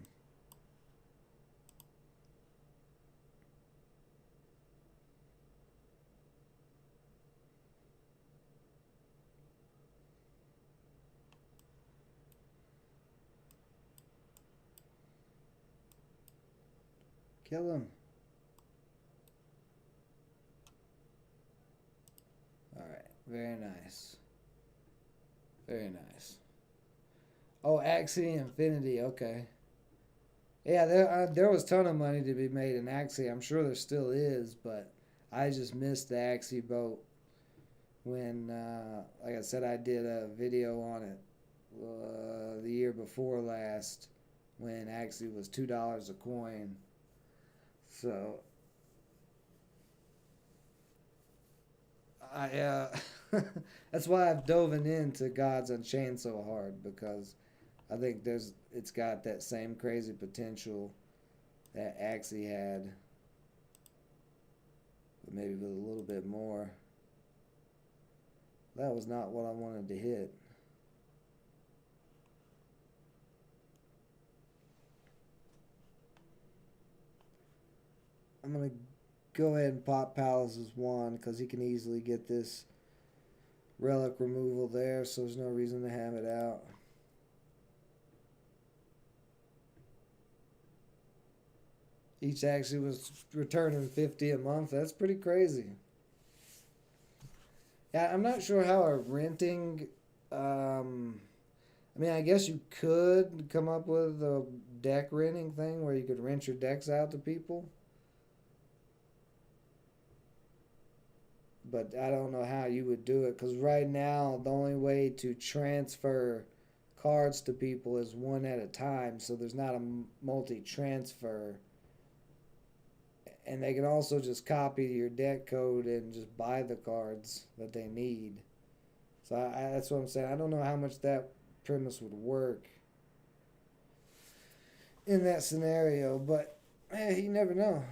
Kill him. All right. Very nice. Very nice. Oh, Axie Infinity. Okay. Yeah, there was a ton of money to be made in Axie. I'm sure there still is, but I just missed the Axie boat when, like I said, I did a video on it the year before last when Axie was $2 a coin. So I that's why I've dove into Gods Unchained so hard, because I think it's got that same crazy potential that Axie had, but maybe with a little bit more. That was not what I wanted to hit. I'm gonna go ahead and pop Palace's one because he can easily get this relic removal there, so there's no reason to have it out. Each actually was returning 50 a month. That's pretty crazy. Yeah, I'm not sure how a renting. I mean, I guess you could come up with a deck renting thing where you could rent your decks out to people. But I don't know how you would do it, because right now the only way to transfer cards to people is one at a time, so there's not a multi-transfer. And they can also just copy your deck code and just buy the cards that they need. So that's what I'm saying. I don't know how much that premise would work in that scenario, but hey, you never know.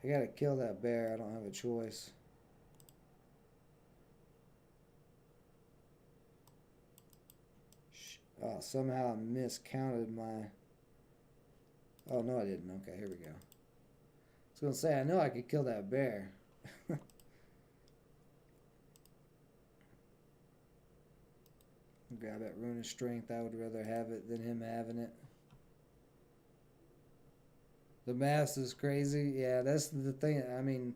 I gotta kill that bear. I don't have a choice. Oh, somehow I miscounted my... Oh, no I didn't. Okay, here we go. I was gonna say, I know I could kill that bear. Grab that rune of strength. I would rather have it than him having it. The math is crazy. Yeah, that's the thing. I mean,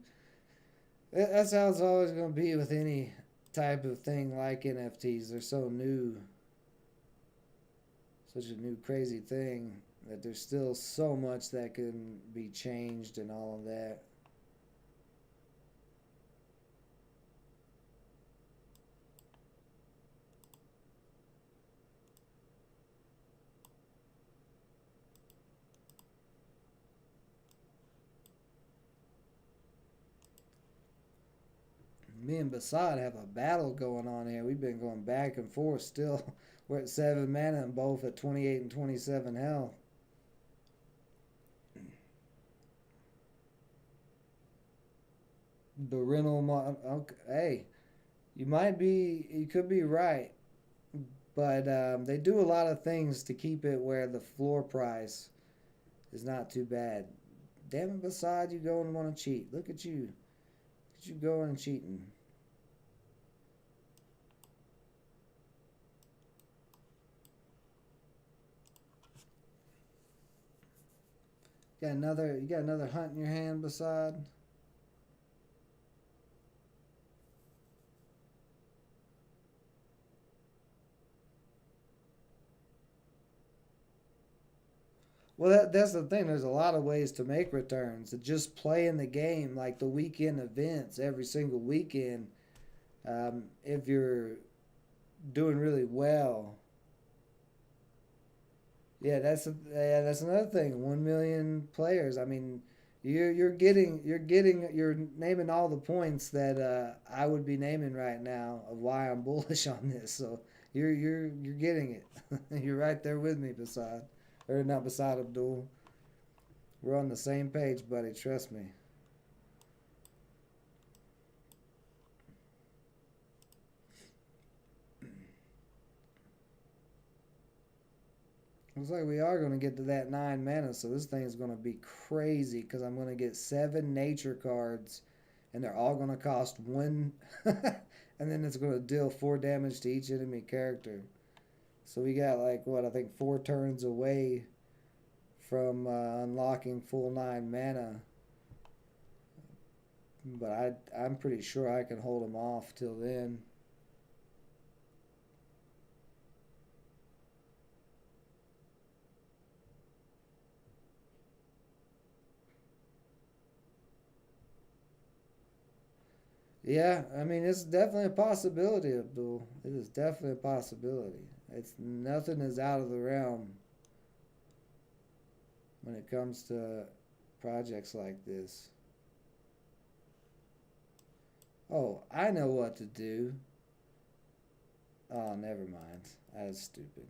that's how it's always going to be with any type of thing like NFTs. They're so new. Such a new crazy thing that there's still so much that can be changed and all of that. Me and Basad have a battle going on here. We've been going back and forth still. We're at 7 mana and both at 28 and 27 health. The rental, okay, hey, you could be right, but they do a lot of things to keep it where the floor price is not too bad. Damn it, Basad, you go and want to cheat. Look at you. Look at you going and cheating. You got another hunt in your hand, Basad? Well, that's the thing. There's a lot of ways to make returns. To just play in the game, like the weekend events every single weekend. If you're doing really well, that's another thing. 1 million players. I mean, you're naming all the points that I would be naming right now of why I'm bullish on this. So you're getting it. You're right there with me, Basad. Or not Basad, Abdul. We're on the same page, buddy. Trust me. Looks like we are going to get to that 9 mana, so this thing is going to be crazy because I'm going to get 7 nature cards, and they're all going to cost 1, and then it's going to deal 4 damage to each enemy character. So we got like, what, I think 4 turns away from unlocking full 9 mana. But I'm pretty sure I can hold them off till then. Yeah, I mean, it's definitely a possibility, Abdul. It is definitely a possibility. It's nothing is out of the realm when it comes to projects like this. Oh, I know what to do. Oh, never mind. That was stupid.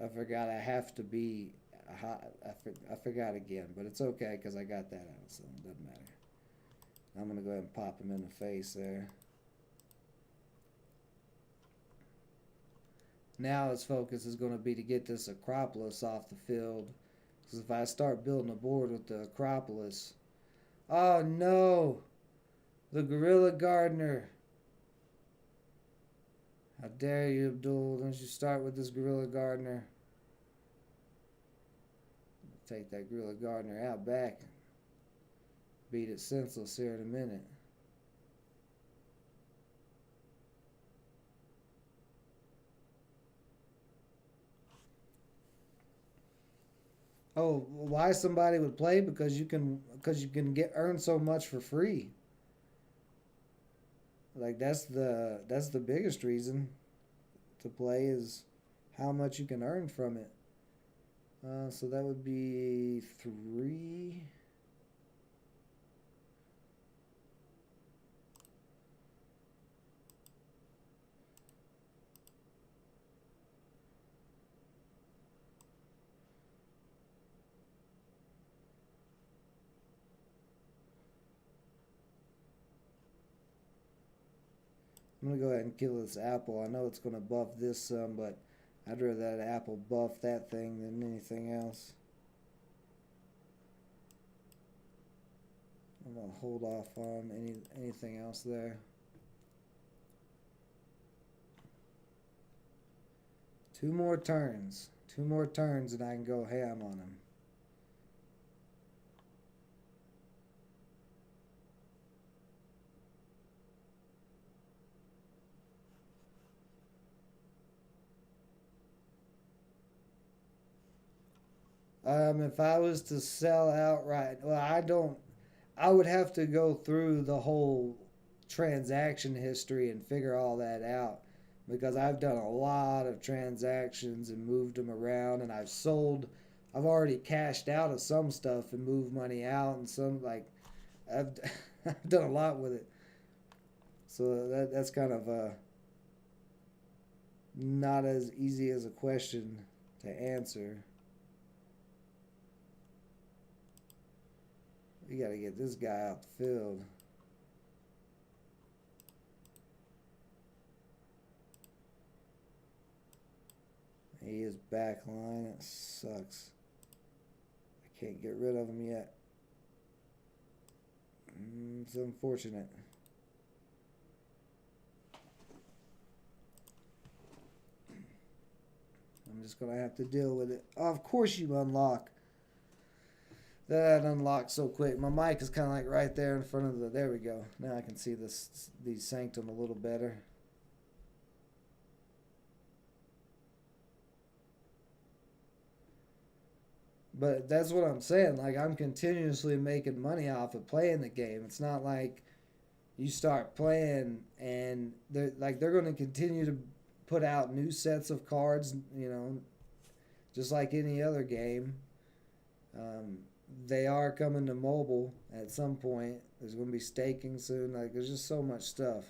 I forgot I have to be hot. I forgot again, but it's okay because I got that out, so it doesn't matter. I'm going to go ahead and pop him in the face there. Now his focus is going to be to get this Acropolis off the field. Because if I start building a board with the Acropolis... Oh no! The Gorilla Gardener. How dare you, Abdul? Don't you start with this Gorilla Gardener. Take that Gorilla Gardener out back. Beat it senseless here in a minute. Oh, why somebody would play? Because you can earn so much for free. Like that's the biggest reason to play is how much you can earn from it. So that would be 3. I'm going to go ahead and kill this apple. I know it's going to buff this some, but I'd rather that apple buff that thing than anything else. I'm going to hold off on anything else there. Two more turns. Two more turns and I can go ham on him. If I was to sell outright, well, I would have to go through the whole transaction history and figure all that out because I've done a lot of transactions and moved them around, and I've already cashed out of some stuff and moved money out, and some, like, I've, I've done a lot with it. So that's kind of not as easy as a question to answer. We got to get this guy out the field. He is backline. It sucks. I can't get rid of him yet. It's unfortunate. I'm just going to have to deal with it. Oh, of course you unlock. That unlocked so quick. My mic is kind of like right there in front of the... There we go. Now I can see the sanctum a little better. But that's what I'm saying. Like, I'm continuously making money off of playing the game. It's not like you start playing and they're going to continue to put out new sets of cards, you know, just like any other game. They are coming to mobile at some point. There's going to be staking soon. Like, there's just so much stuff.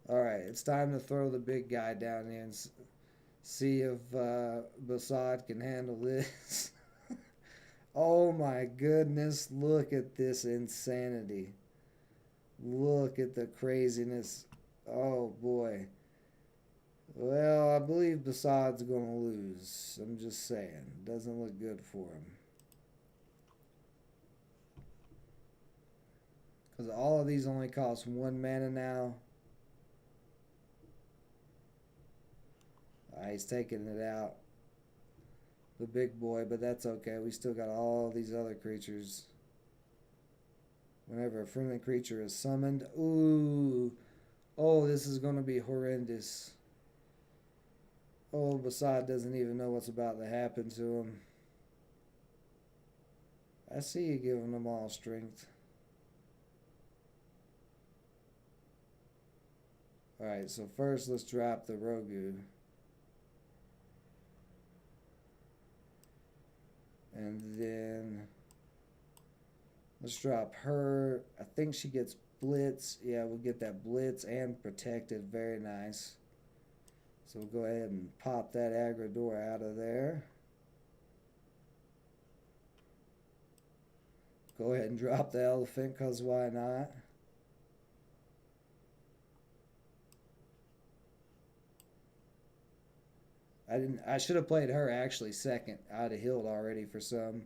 All right, it's time to throw the big guy down here and see if Basad can handle this. Oh my goodness, look at this insanity. Look at the craziness. Oh boy. Well, I believe Basad's going to lose. I'm just saying. Doesn't look good for him. Because all of these only cost 1 mana now. He's taking it out. The big boy, but that's okay. We still got all these other creatures. Whenever a friendly creature is summoned. Ooh. Oh, this is going to be horrendous. Oh, Basad doesn't even know what's about to happen to him. I see you giving them all strength. Alright, so first let's drop the Rogu. And then let's drop her. I think she gets Blitz. Yeah, we'll get that Blitz and Protected. Very nice. So we'll go ahead and pop that aggro door out of there. Go ahead and drop the elephant, because why not? I should have played her actually second. I'd have healed already for some.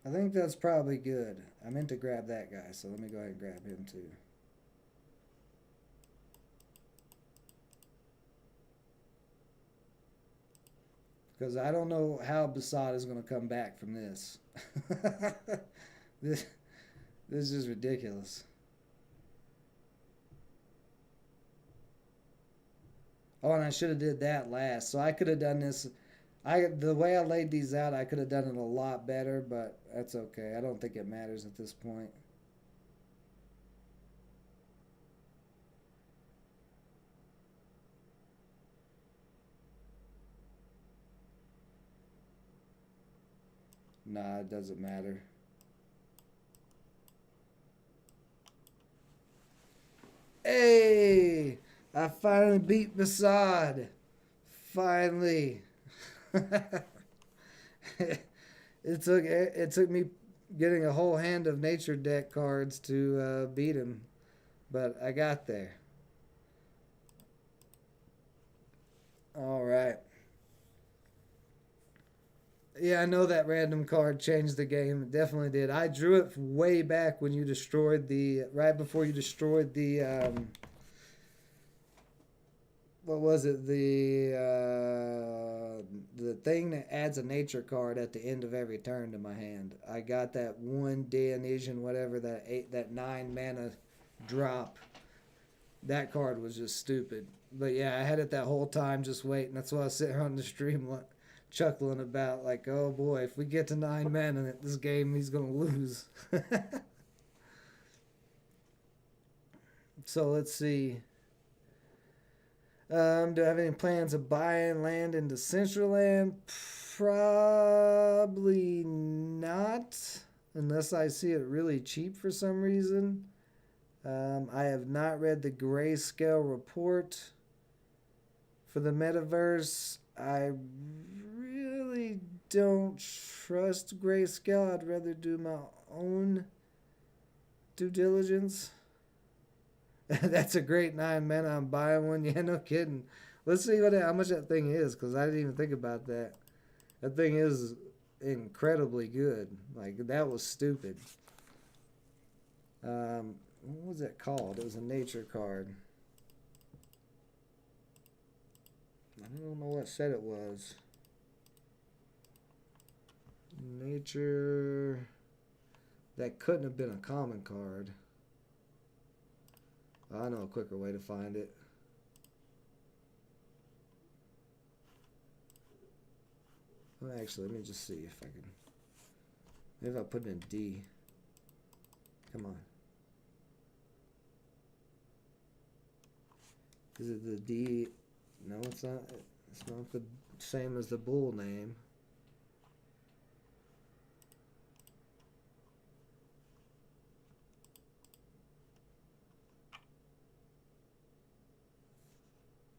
I think that's probably good. I meant to grab that guy, so let me go ahead and grab him too. Because I don't know how Basad is going to come back from this. This is ridiculous. Oh, and I should have did that last. So I could have done this... the way I laid these out, I could have done it a lot better, but that's okay. I don't think it matters at this point. Nah, it doesn't matter. Hey! I finally beat Basad. Finally. It took me getting a whole hand of nature deck cards to beat him, but I got there. All right. Yeah, I know that random card changed the game. It definitely did. I drew it way back when you destroyed the right before you destroyed the what was it, the thing that adds a nature card at the end of every turn to my hand. I got that one Dionysian whatever, that 9 mana drop. That card was just stupid. But yeah, I had it that whole time just waiting. That's why I was sitting on the stream chuckling about, like, oh boy, if we get to 9 mana in this game, he's gonna lose. So let's see. Do I have any plans of buying land in Decentraland? Probably not, unless I see it really cheap for some reason. I have not read the Grayscale report for the metaverse. I really don't trust Grayscale. I'd rather do my own due diligence. That's a great 9 mana. I'm buying one. Yeah, no kidding. Let's see how much that thing is, because I didn't even think about that. That thing is incredibly good. Like, that was stupid. What was that called? It was a nature card. I don't know what set it was. Nature. That couldn't have been a common card. I know a quicker way to find it. Well, actually, let me just see if I can. Maybe I'll put it in D. Come on. Is it the D? No, it's not. It's not the same as the bull name.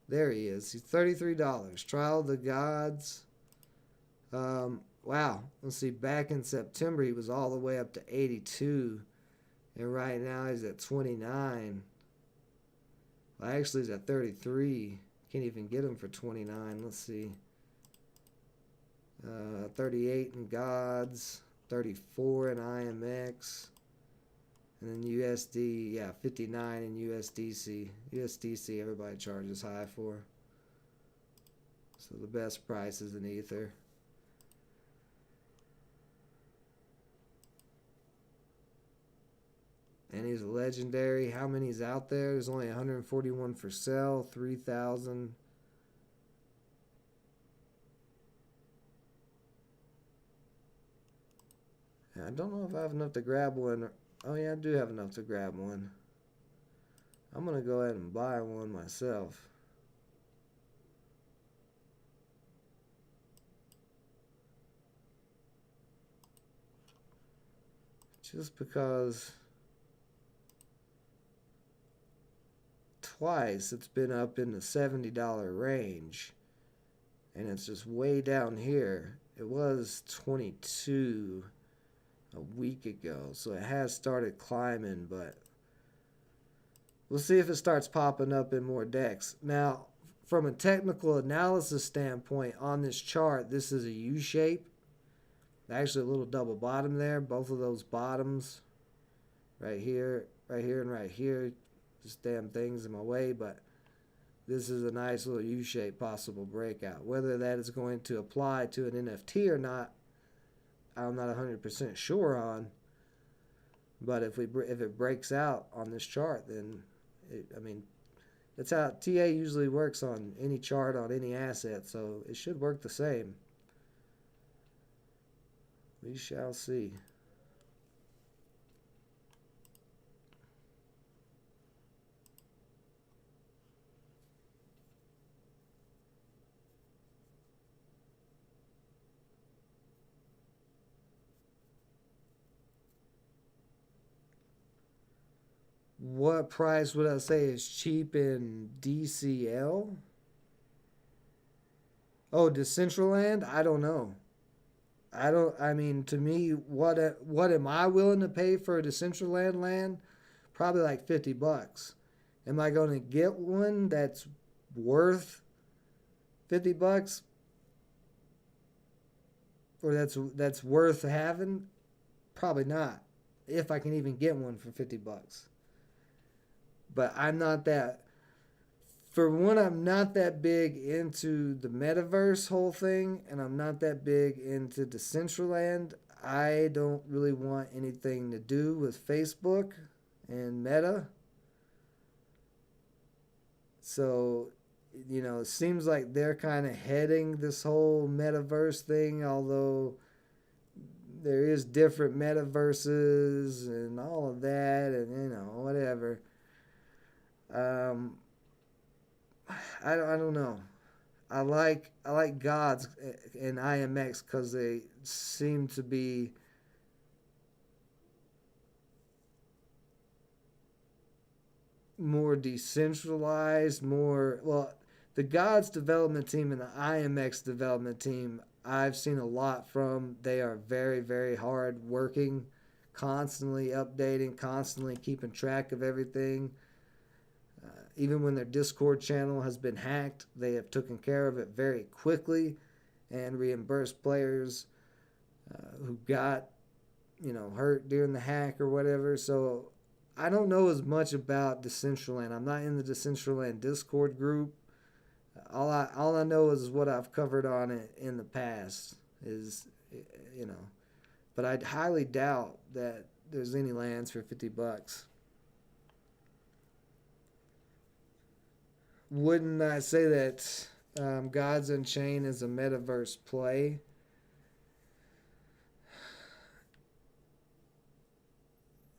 There he is. He's $33. Trial of the Gods. Wow. Let's see. Back in September, he was all the way up to 82. And right now, he's at 29. Well, actually, he's at 33. Can't even get him for 29. Let's see. 38 in Gods. 34 in IMX. And then USD, yeah, 59 in USDC. USDC, everybody charges high for. So the best price is in Ether. And he's a legendary. How many's out there? There's only 141 for sale. 3,000. I don't know if I have enough to grab one. Oh yeah, I do have enough to grab one. I'm going to go ahead and buy one myself. Just because twice it's been up in the $70 range. And it's just way down here. It was 22 a week ago, so it has started climbing, but we'll see if it starts popping up in more decks. Now, from a technical analysis standpoint on this chart, this is a U shape. Actually a little double bottom there. Both of those bottoms right here, and right here, just damn things in my way, but this is a nice little U-shaped possible breakout. Whether that is going to apply to an NFT or not, I'm not 100% sure on. But if it breaks out on this chart, then that's how TA usually works on any chart on any asset. So it should work the same. We shall see. What price would I say is cheap in DCL? Oh, Decentraland? I don't know. I mean, to me, what am I willing to pay for a Decentraland land? Probably like $50. Am I going to get one that's worth $50, or that's worth having? Probably not. If I can even get one for $50. But I'm not that, for one, I'm not that big into the metaverse whole thing, and I'm not that big into Decentraland. I don't really want anything to do with Facebook and Meta. So, it seems like they're kind of heading this whole metaverse thing, although there is different metaverses and all of that, and whatever. Um, I don't know. I like Gods and IMX because they seem to be more decentralized, more well. The Gods development team and the IMX development team, I've seen a lot from. They are very, very hard working, constantly updating, constantly keeping track of everything. Even when their Discord channel has been hacked, they have taken care of it very quickly and reimbursed players who got hurt during the hack or whatever. So I don't know as much about Decentraland. I'm not in the Decentraland Discord group. All I know is what I've covered on it in the past. Is you know, but I highly doubt that there's any lands for $50. Wouldn't I say that Gods Unchained is a metaverse play?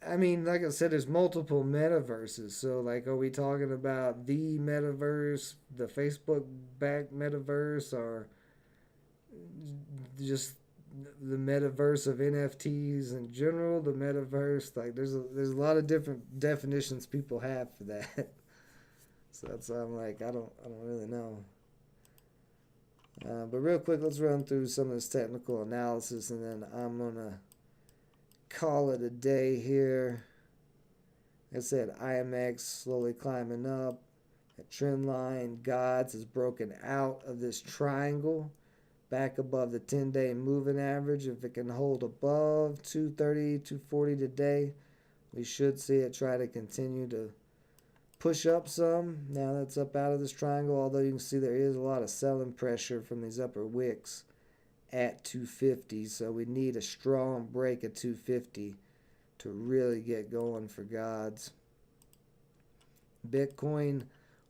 I mean, like I said, there's multiple metaverses. So, like, are we talking about the metaverse, the Facebook backed metaverse, or just the metaverse of NFTs in general? The metaverse, like, there's a lot of different definitions people have for that. So that's why I'm like, I don't really know. But real quick, let's run through some of this technical analysis, and then I'm gonna call it a day here. Like I said, IMX slowly climbing up. That trend line, Gods is broken out of this triangle, back above the 10-day moving average. If it can hold above 230, 240 today, we should see it try to continue to push up some. Now that's up out of this triangle, although you can see there is a lot of selling pressure from these upper wicks at 250. So we need a strong break at 250 to really get going for Gods. Bitcoin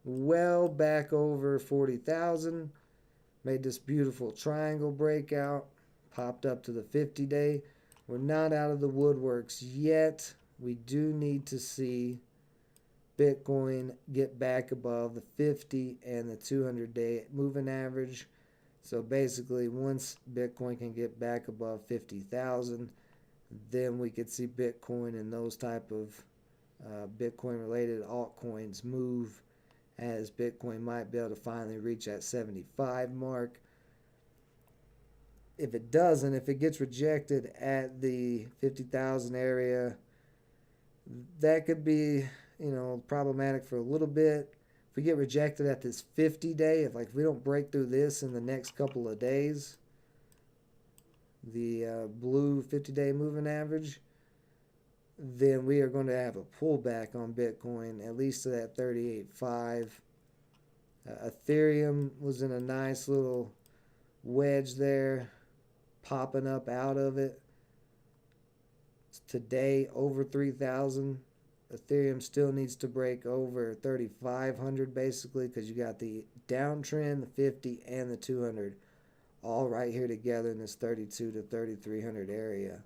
well back over 40,000. Made this beautiful triangle breakout. Popped up to the 50-day. We're not out of the woodworks yet. We do need to see Bitcoin get back above the 50 and the 200-day moving average. So basically, once Bitcoin can get back above 50,000, then we could see Bitcoin and those type of Bitcoin-related altcoins move, as Bitcoin might be able to finally reach that 75 mark. If it doesn't, if it gets rejected at the 50,000 area, that could be, problematic for a little bit. If we get rejected at this 50-day, if we don't break through this in the next couple of days, the blue 50-day moving average, then we are going to have a pullback on Bitcoin, at least to that 38.5. Ethereum was in a nice little wedge there, popping up out of it. Today, over 3,000. Ethereum still needs to break over 3,500 basically, because you got the downtrend, the 50, and the 200 all right here together in this 32 to 3,300 area.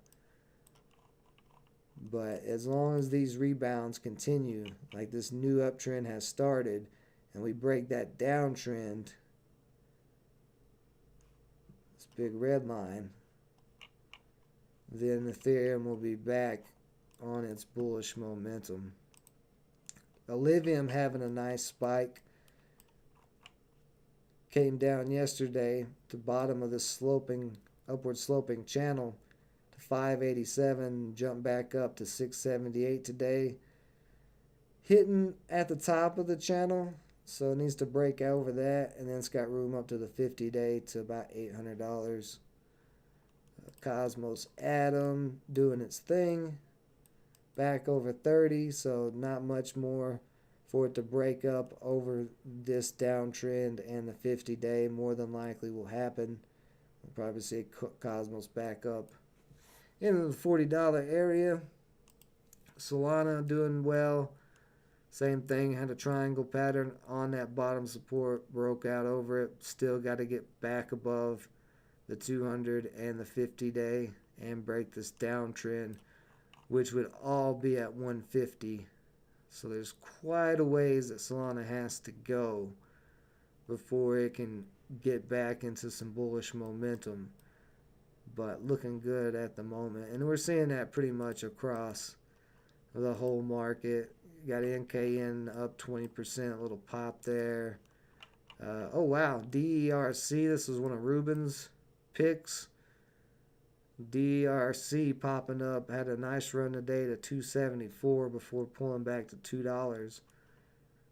But as long as these rebounds continue, like this new uptrend has started, and we break that downtrend, this big red line, then Ethereum will be back on its bullish momentum. Ethereum having a nice spike. Came down yesterday to bottom of this upward sloping channel to 587, jumped back up to 678 today. Hitting at the top of the channel, so it needs to break over that, and then it's got room up to the 50-day to about $800. Cosmos Atom doing its thing, back over 30, so not much more for it to break up over this downtrend, and the 50-day more than likely will happen. We'll probably see Cosmos back up into the $40 area. Solana doing well. Same thing, had a triangle pattern on that bottom support, broke out over it. Still got to get back above the 200 and the 50-day and break this downtrend, which would all be at 150. So there's quite a ways that Solana has to go before it can get back into some bullish momentum. But looking good at the moment. And we're seeing that pretty much across the whole market. You got NKN up 20%, a little pop there. Oh wow, DERC, this was one of Ruben's picks. DERC popping up, had a nice run today to 274 before pulling back to $2.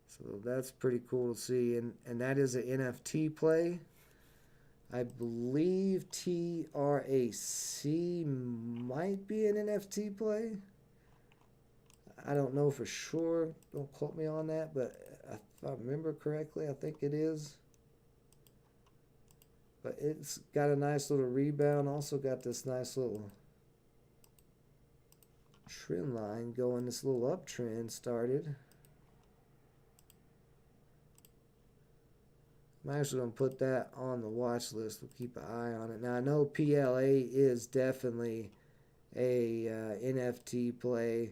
So that's pretty cool to see. And that is an NFT play. I believe TRAC might be an NFT play. I don't know for sure. Don't quote me on that, but if I remember correctly, I think it is. But it's got a nice little rebound. Also got this nice little trend line going. This little uptrend started. I'm actually going to put that on the watch list. We'll keep an eye on it. Now, I know PLA is definitely a NFT play.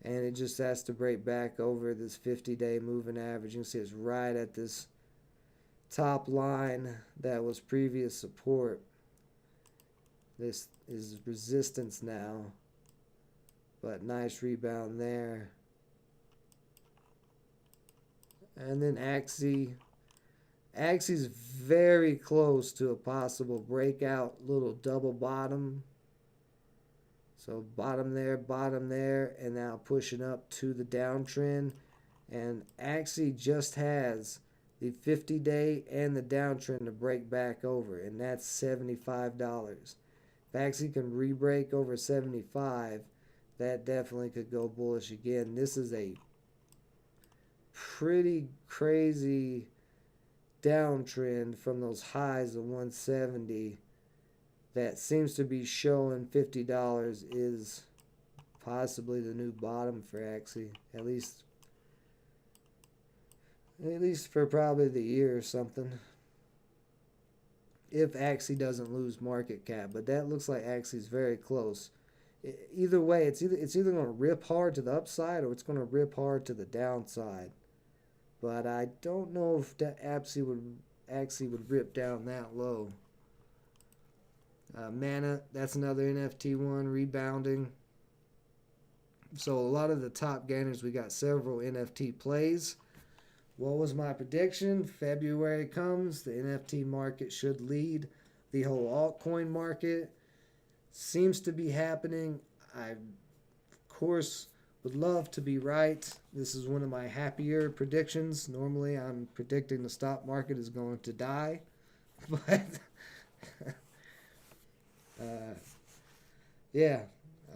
And it just has to break back over this 50-day moving average. You can see it's right at this top line that was previous support. This is resistance now. But nice rebound there. And then Axie. Axie's very close to a possible breakout little double bottom. So bottom there, and now pushing up to the downtrend. And Axie just has the 50-day and the downtrend to break back over, and that's $75. If Axie can re-break over 75, that definitely could go bullish again. This is a pretty crazy downtrend from those highs of 170. That seems to be showing $50 is possibly the new bottom for Axie, at least for probably the year or something. If Axie doesn't lose market cap, but that looks like Axie's very close. Either way, it's either going to rip hard to the upside or it's going to rip hard to the downside. But I don't know if that Axie would rip down that low. Mana, that's another NFT one, rebounding. So a lot of the top gainers, we got several NFT plays. What was my prediction? February comes, the NFT market should lead the whole altcoin market. Seems to be happening. I, of course, would love to be right. This is one of my happier predictions. Normally, I'm predicting the stock market is going to die. But... yeah.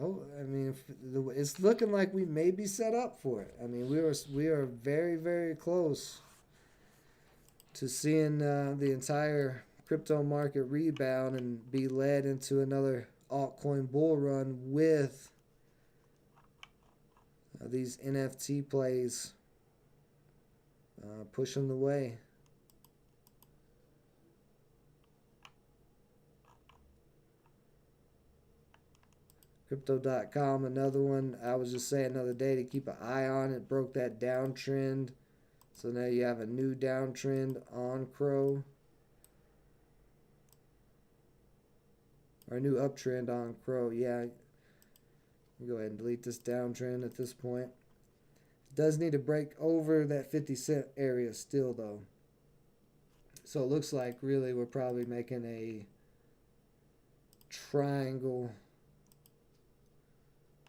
Oh, I mean, it's looking like we may be set up for it. I mean, we are very, very close to seeing the entire crypto market rebound and be led into another altcoin bull run with these NFT plays pushing the way. Crypto.com, another one. I was just saying another day to keep an eye on. It broke that downtrend. So now you have a new downtrend on Crow. Or a new uptrend on Crow. Yeah. Go ahead and delete this downtrend at this point. Does need to break over that 50 cent area still though. So it looks like really we're probably making a triangle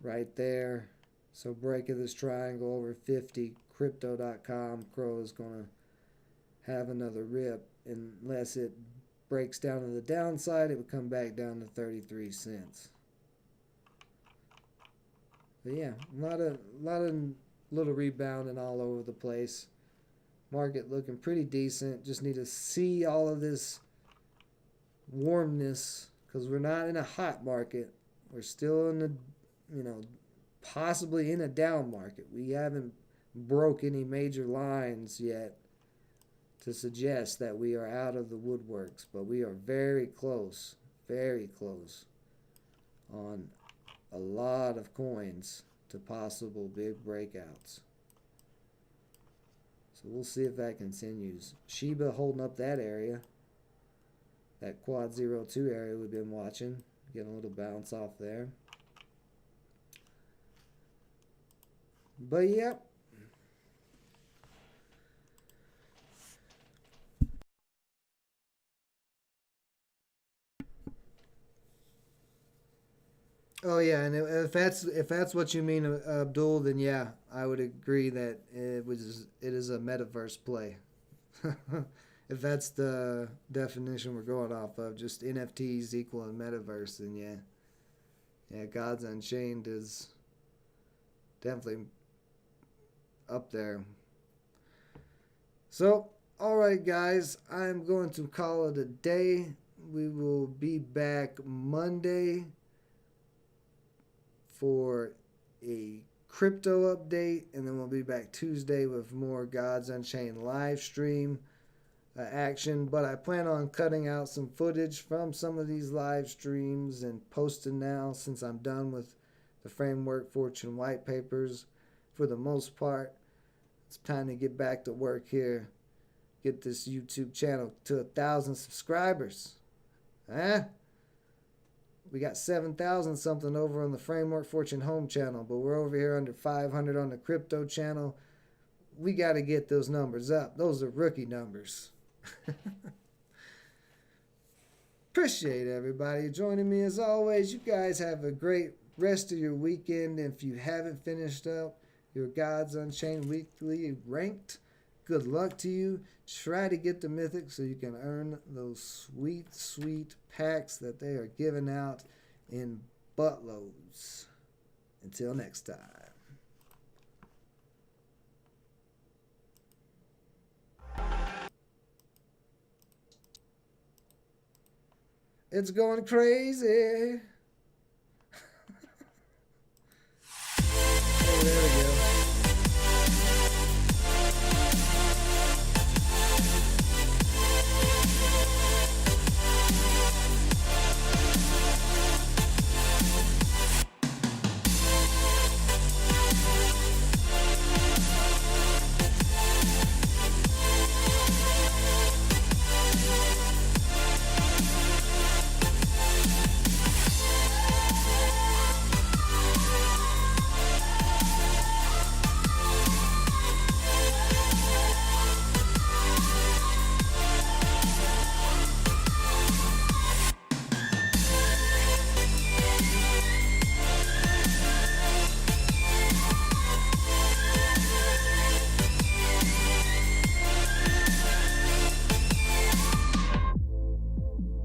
right there. So breaking this triangle over 50, crypto.com Crow is going to have another rip. Unless it breaks down to the downside, it would come back down to 33 cents. But yeah, a lot of little rebounding all over the place. Market looking pretty decent. Just need to see all of this warmness, because we're not in a hot market. We're still in the, possibly in a down market. We haven't broke any major lines yet to suggest that we are out of the woodworks, but we are very close on a lot of coins to possible big breakouts. So we'll see if that continues. Shiba holding up that area, that quad 02 area we've been watching, getting a little bounce off there. But yep. Oh yeah, and if that's what you mean, Abdul, then yeah, I would agree that it is a metaverse play. If that's the definition we're going off of, just NFTs equal a metaverse, then yeah, Gods Unchained is definitely up there. So, all right, guys, I'm going to call it a day. We will be back Monday for a crypto update, and then we'll be back Tuesday with more Gods Unchained live stream action. But I plan on cutting out some footage from some of these live streams and posting now, since I'm done with the Framework Fortune white papers for the most part. It's time to get back to work here, get this YouTube channel to 1,000 subscribers. We got 7,000 something over on the Framework Fortune home channel, but we're over here under 500 on the crypto channel. We got to get those numbers up. Those are rookie numbers. Appreciate everybody joining me as always. You guys have a great rest of your weekend. If you haven't finished up your Gods Unchained weekly ranked, good luck to you. Try to get the mythic so you can earn those sweet, sweet packs that they are giving out in buttloads. Until next time. It's going crazy. Hey, there we go.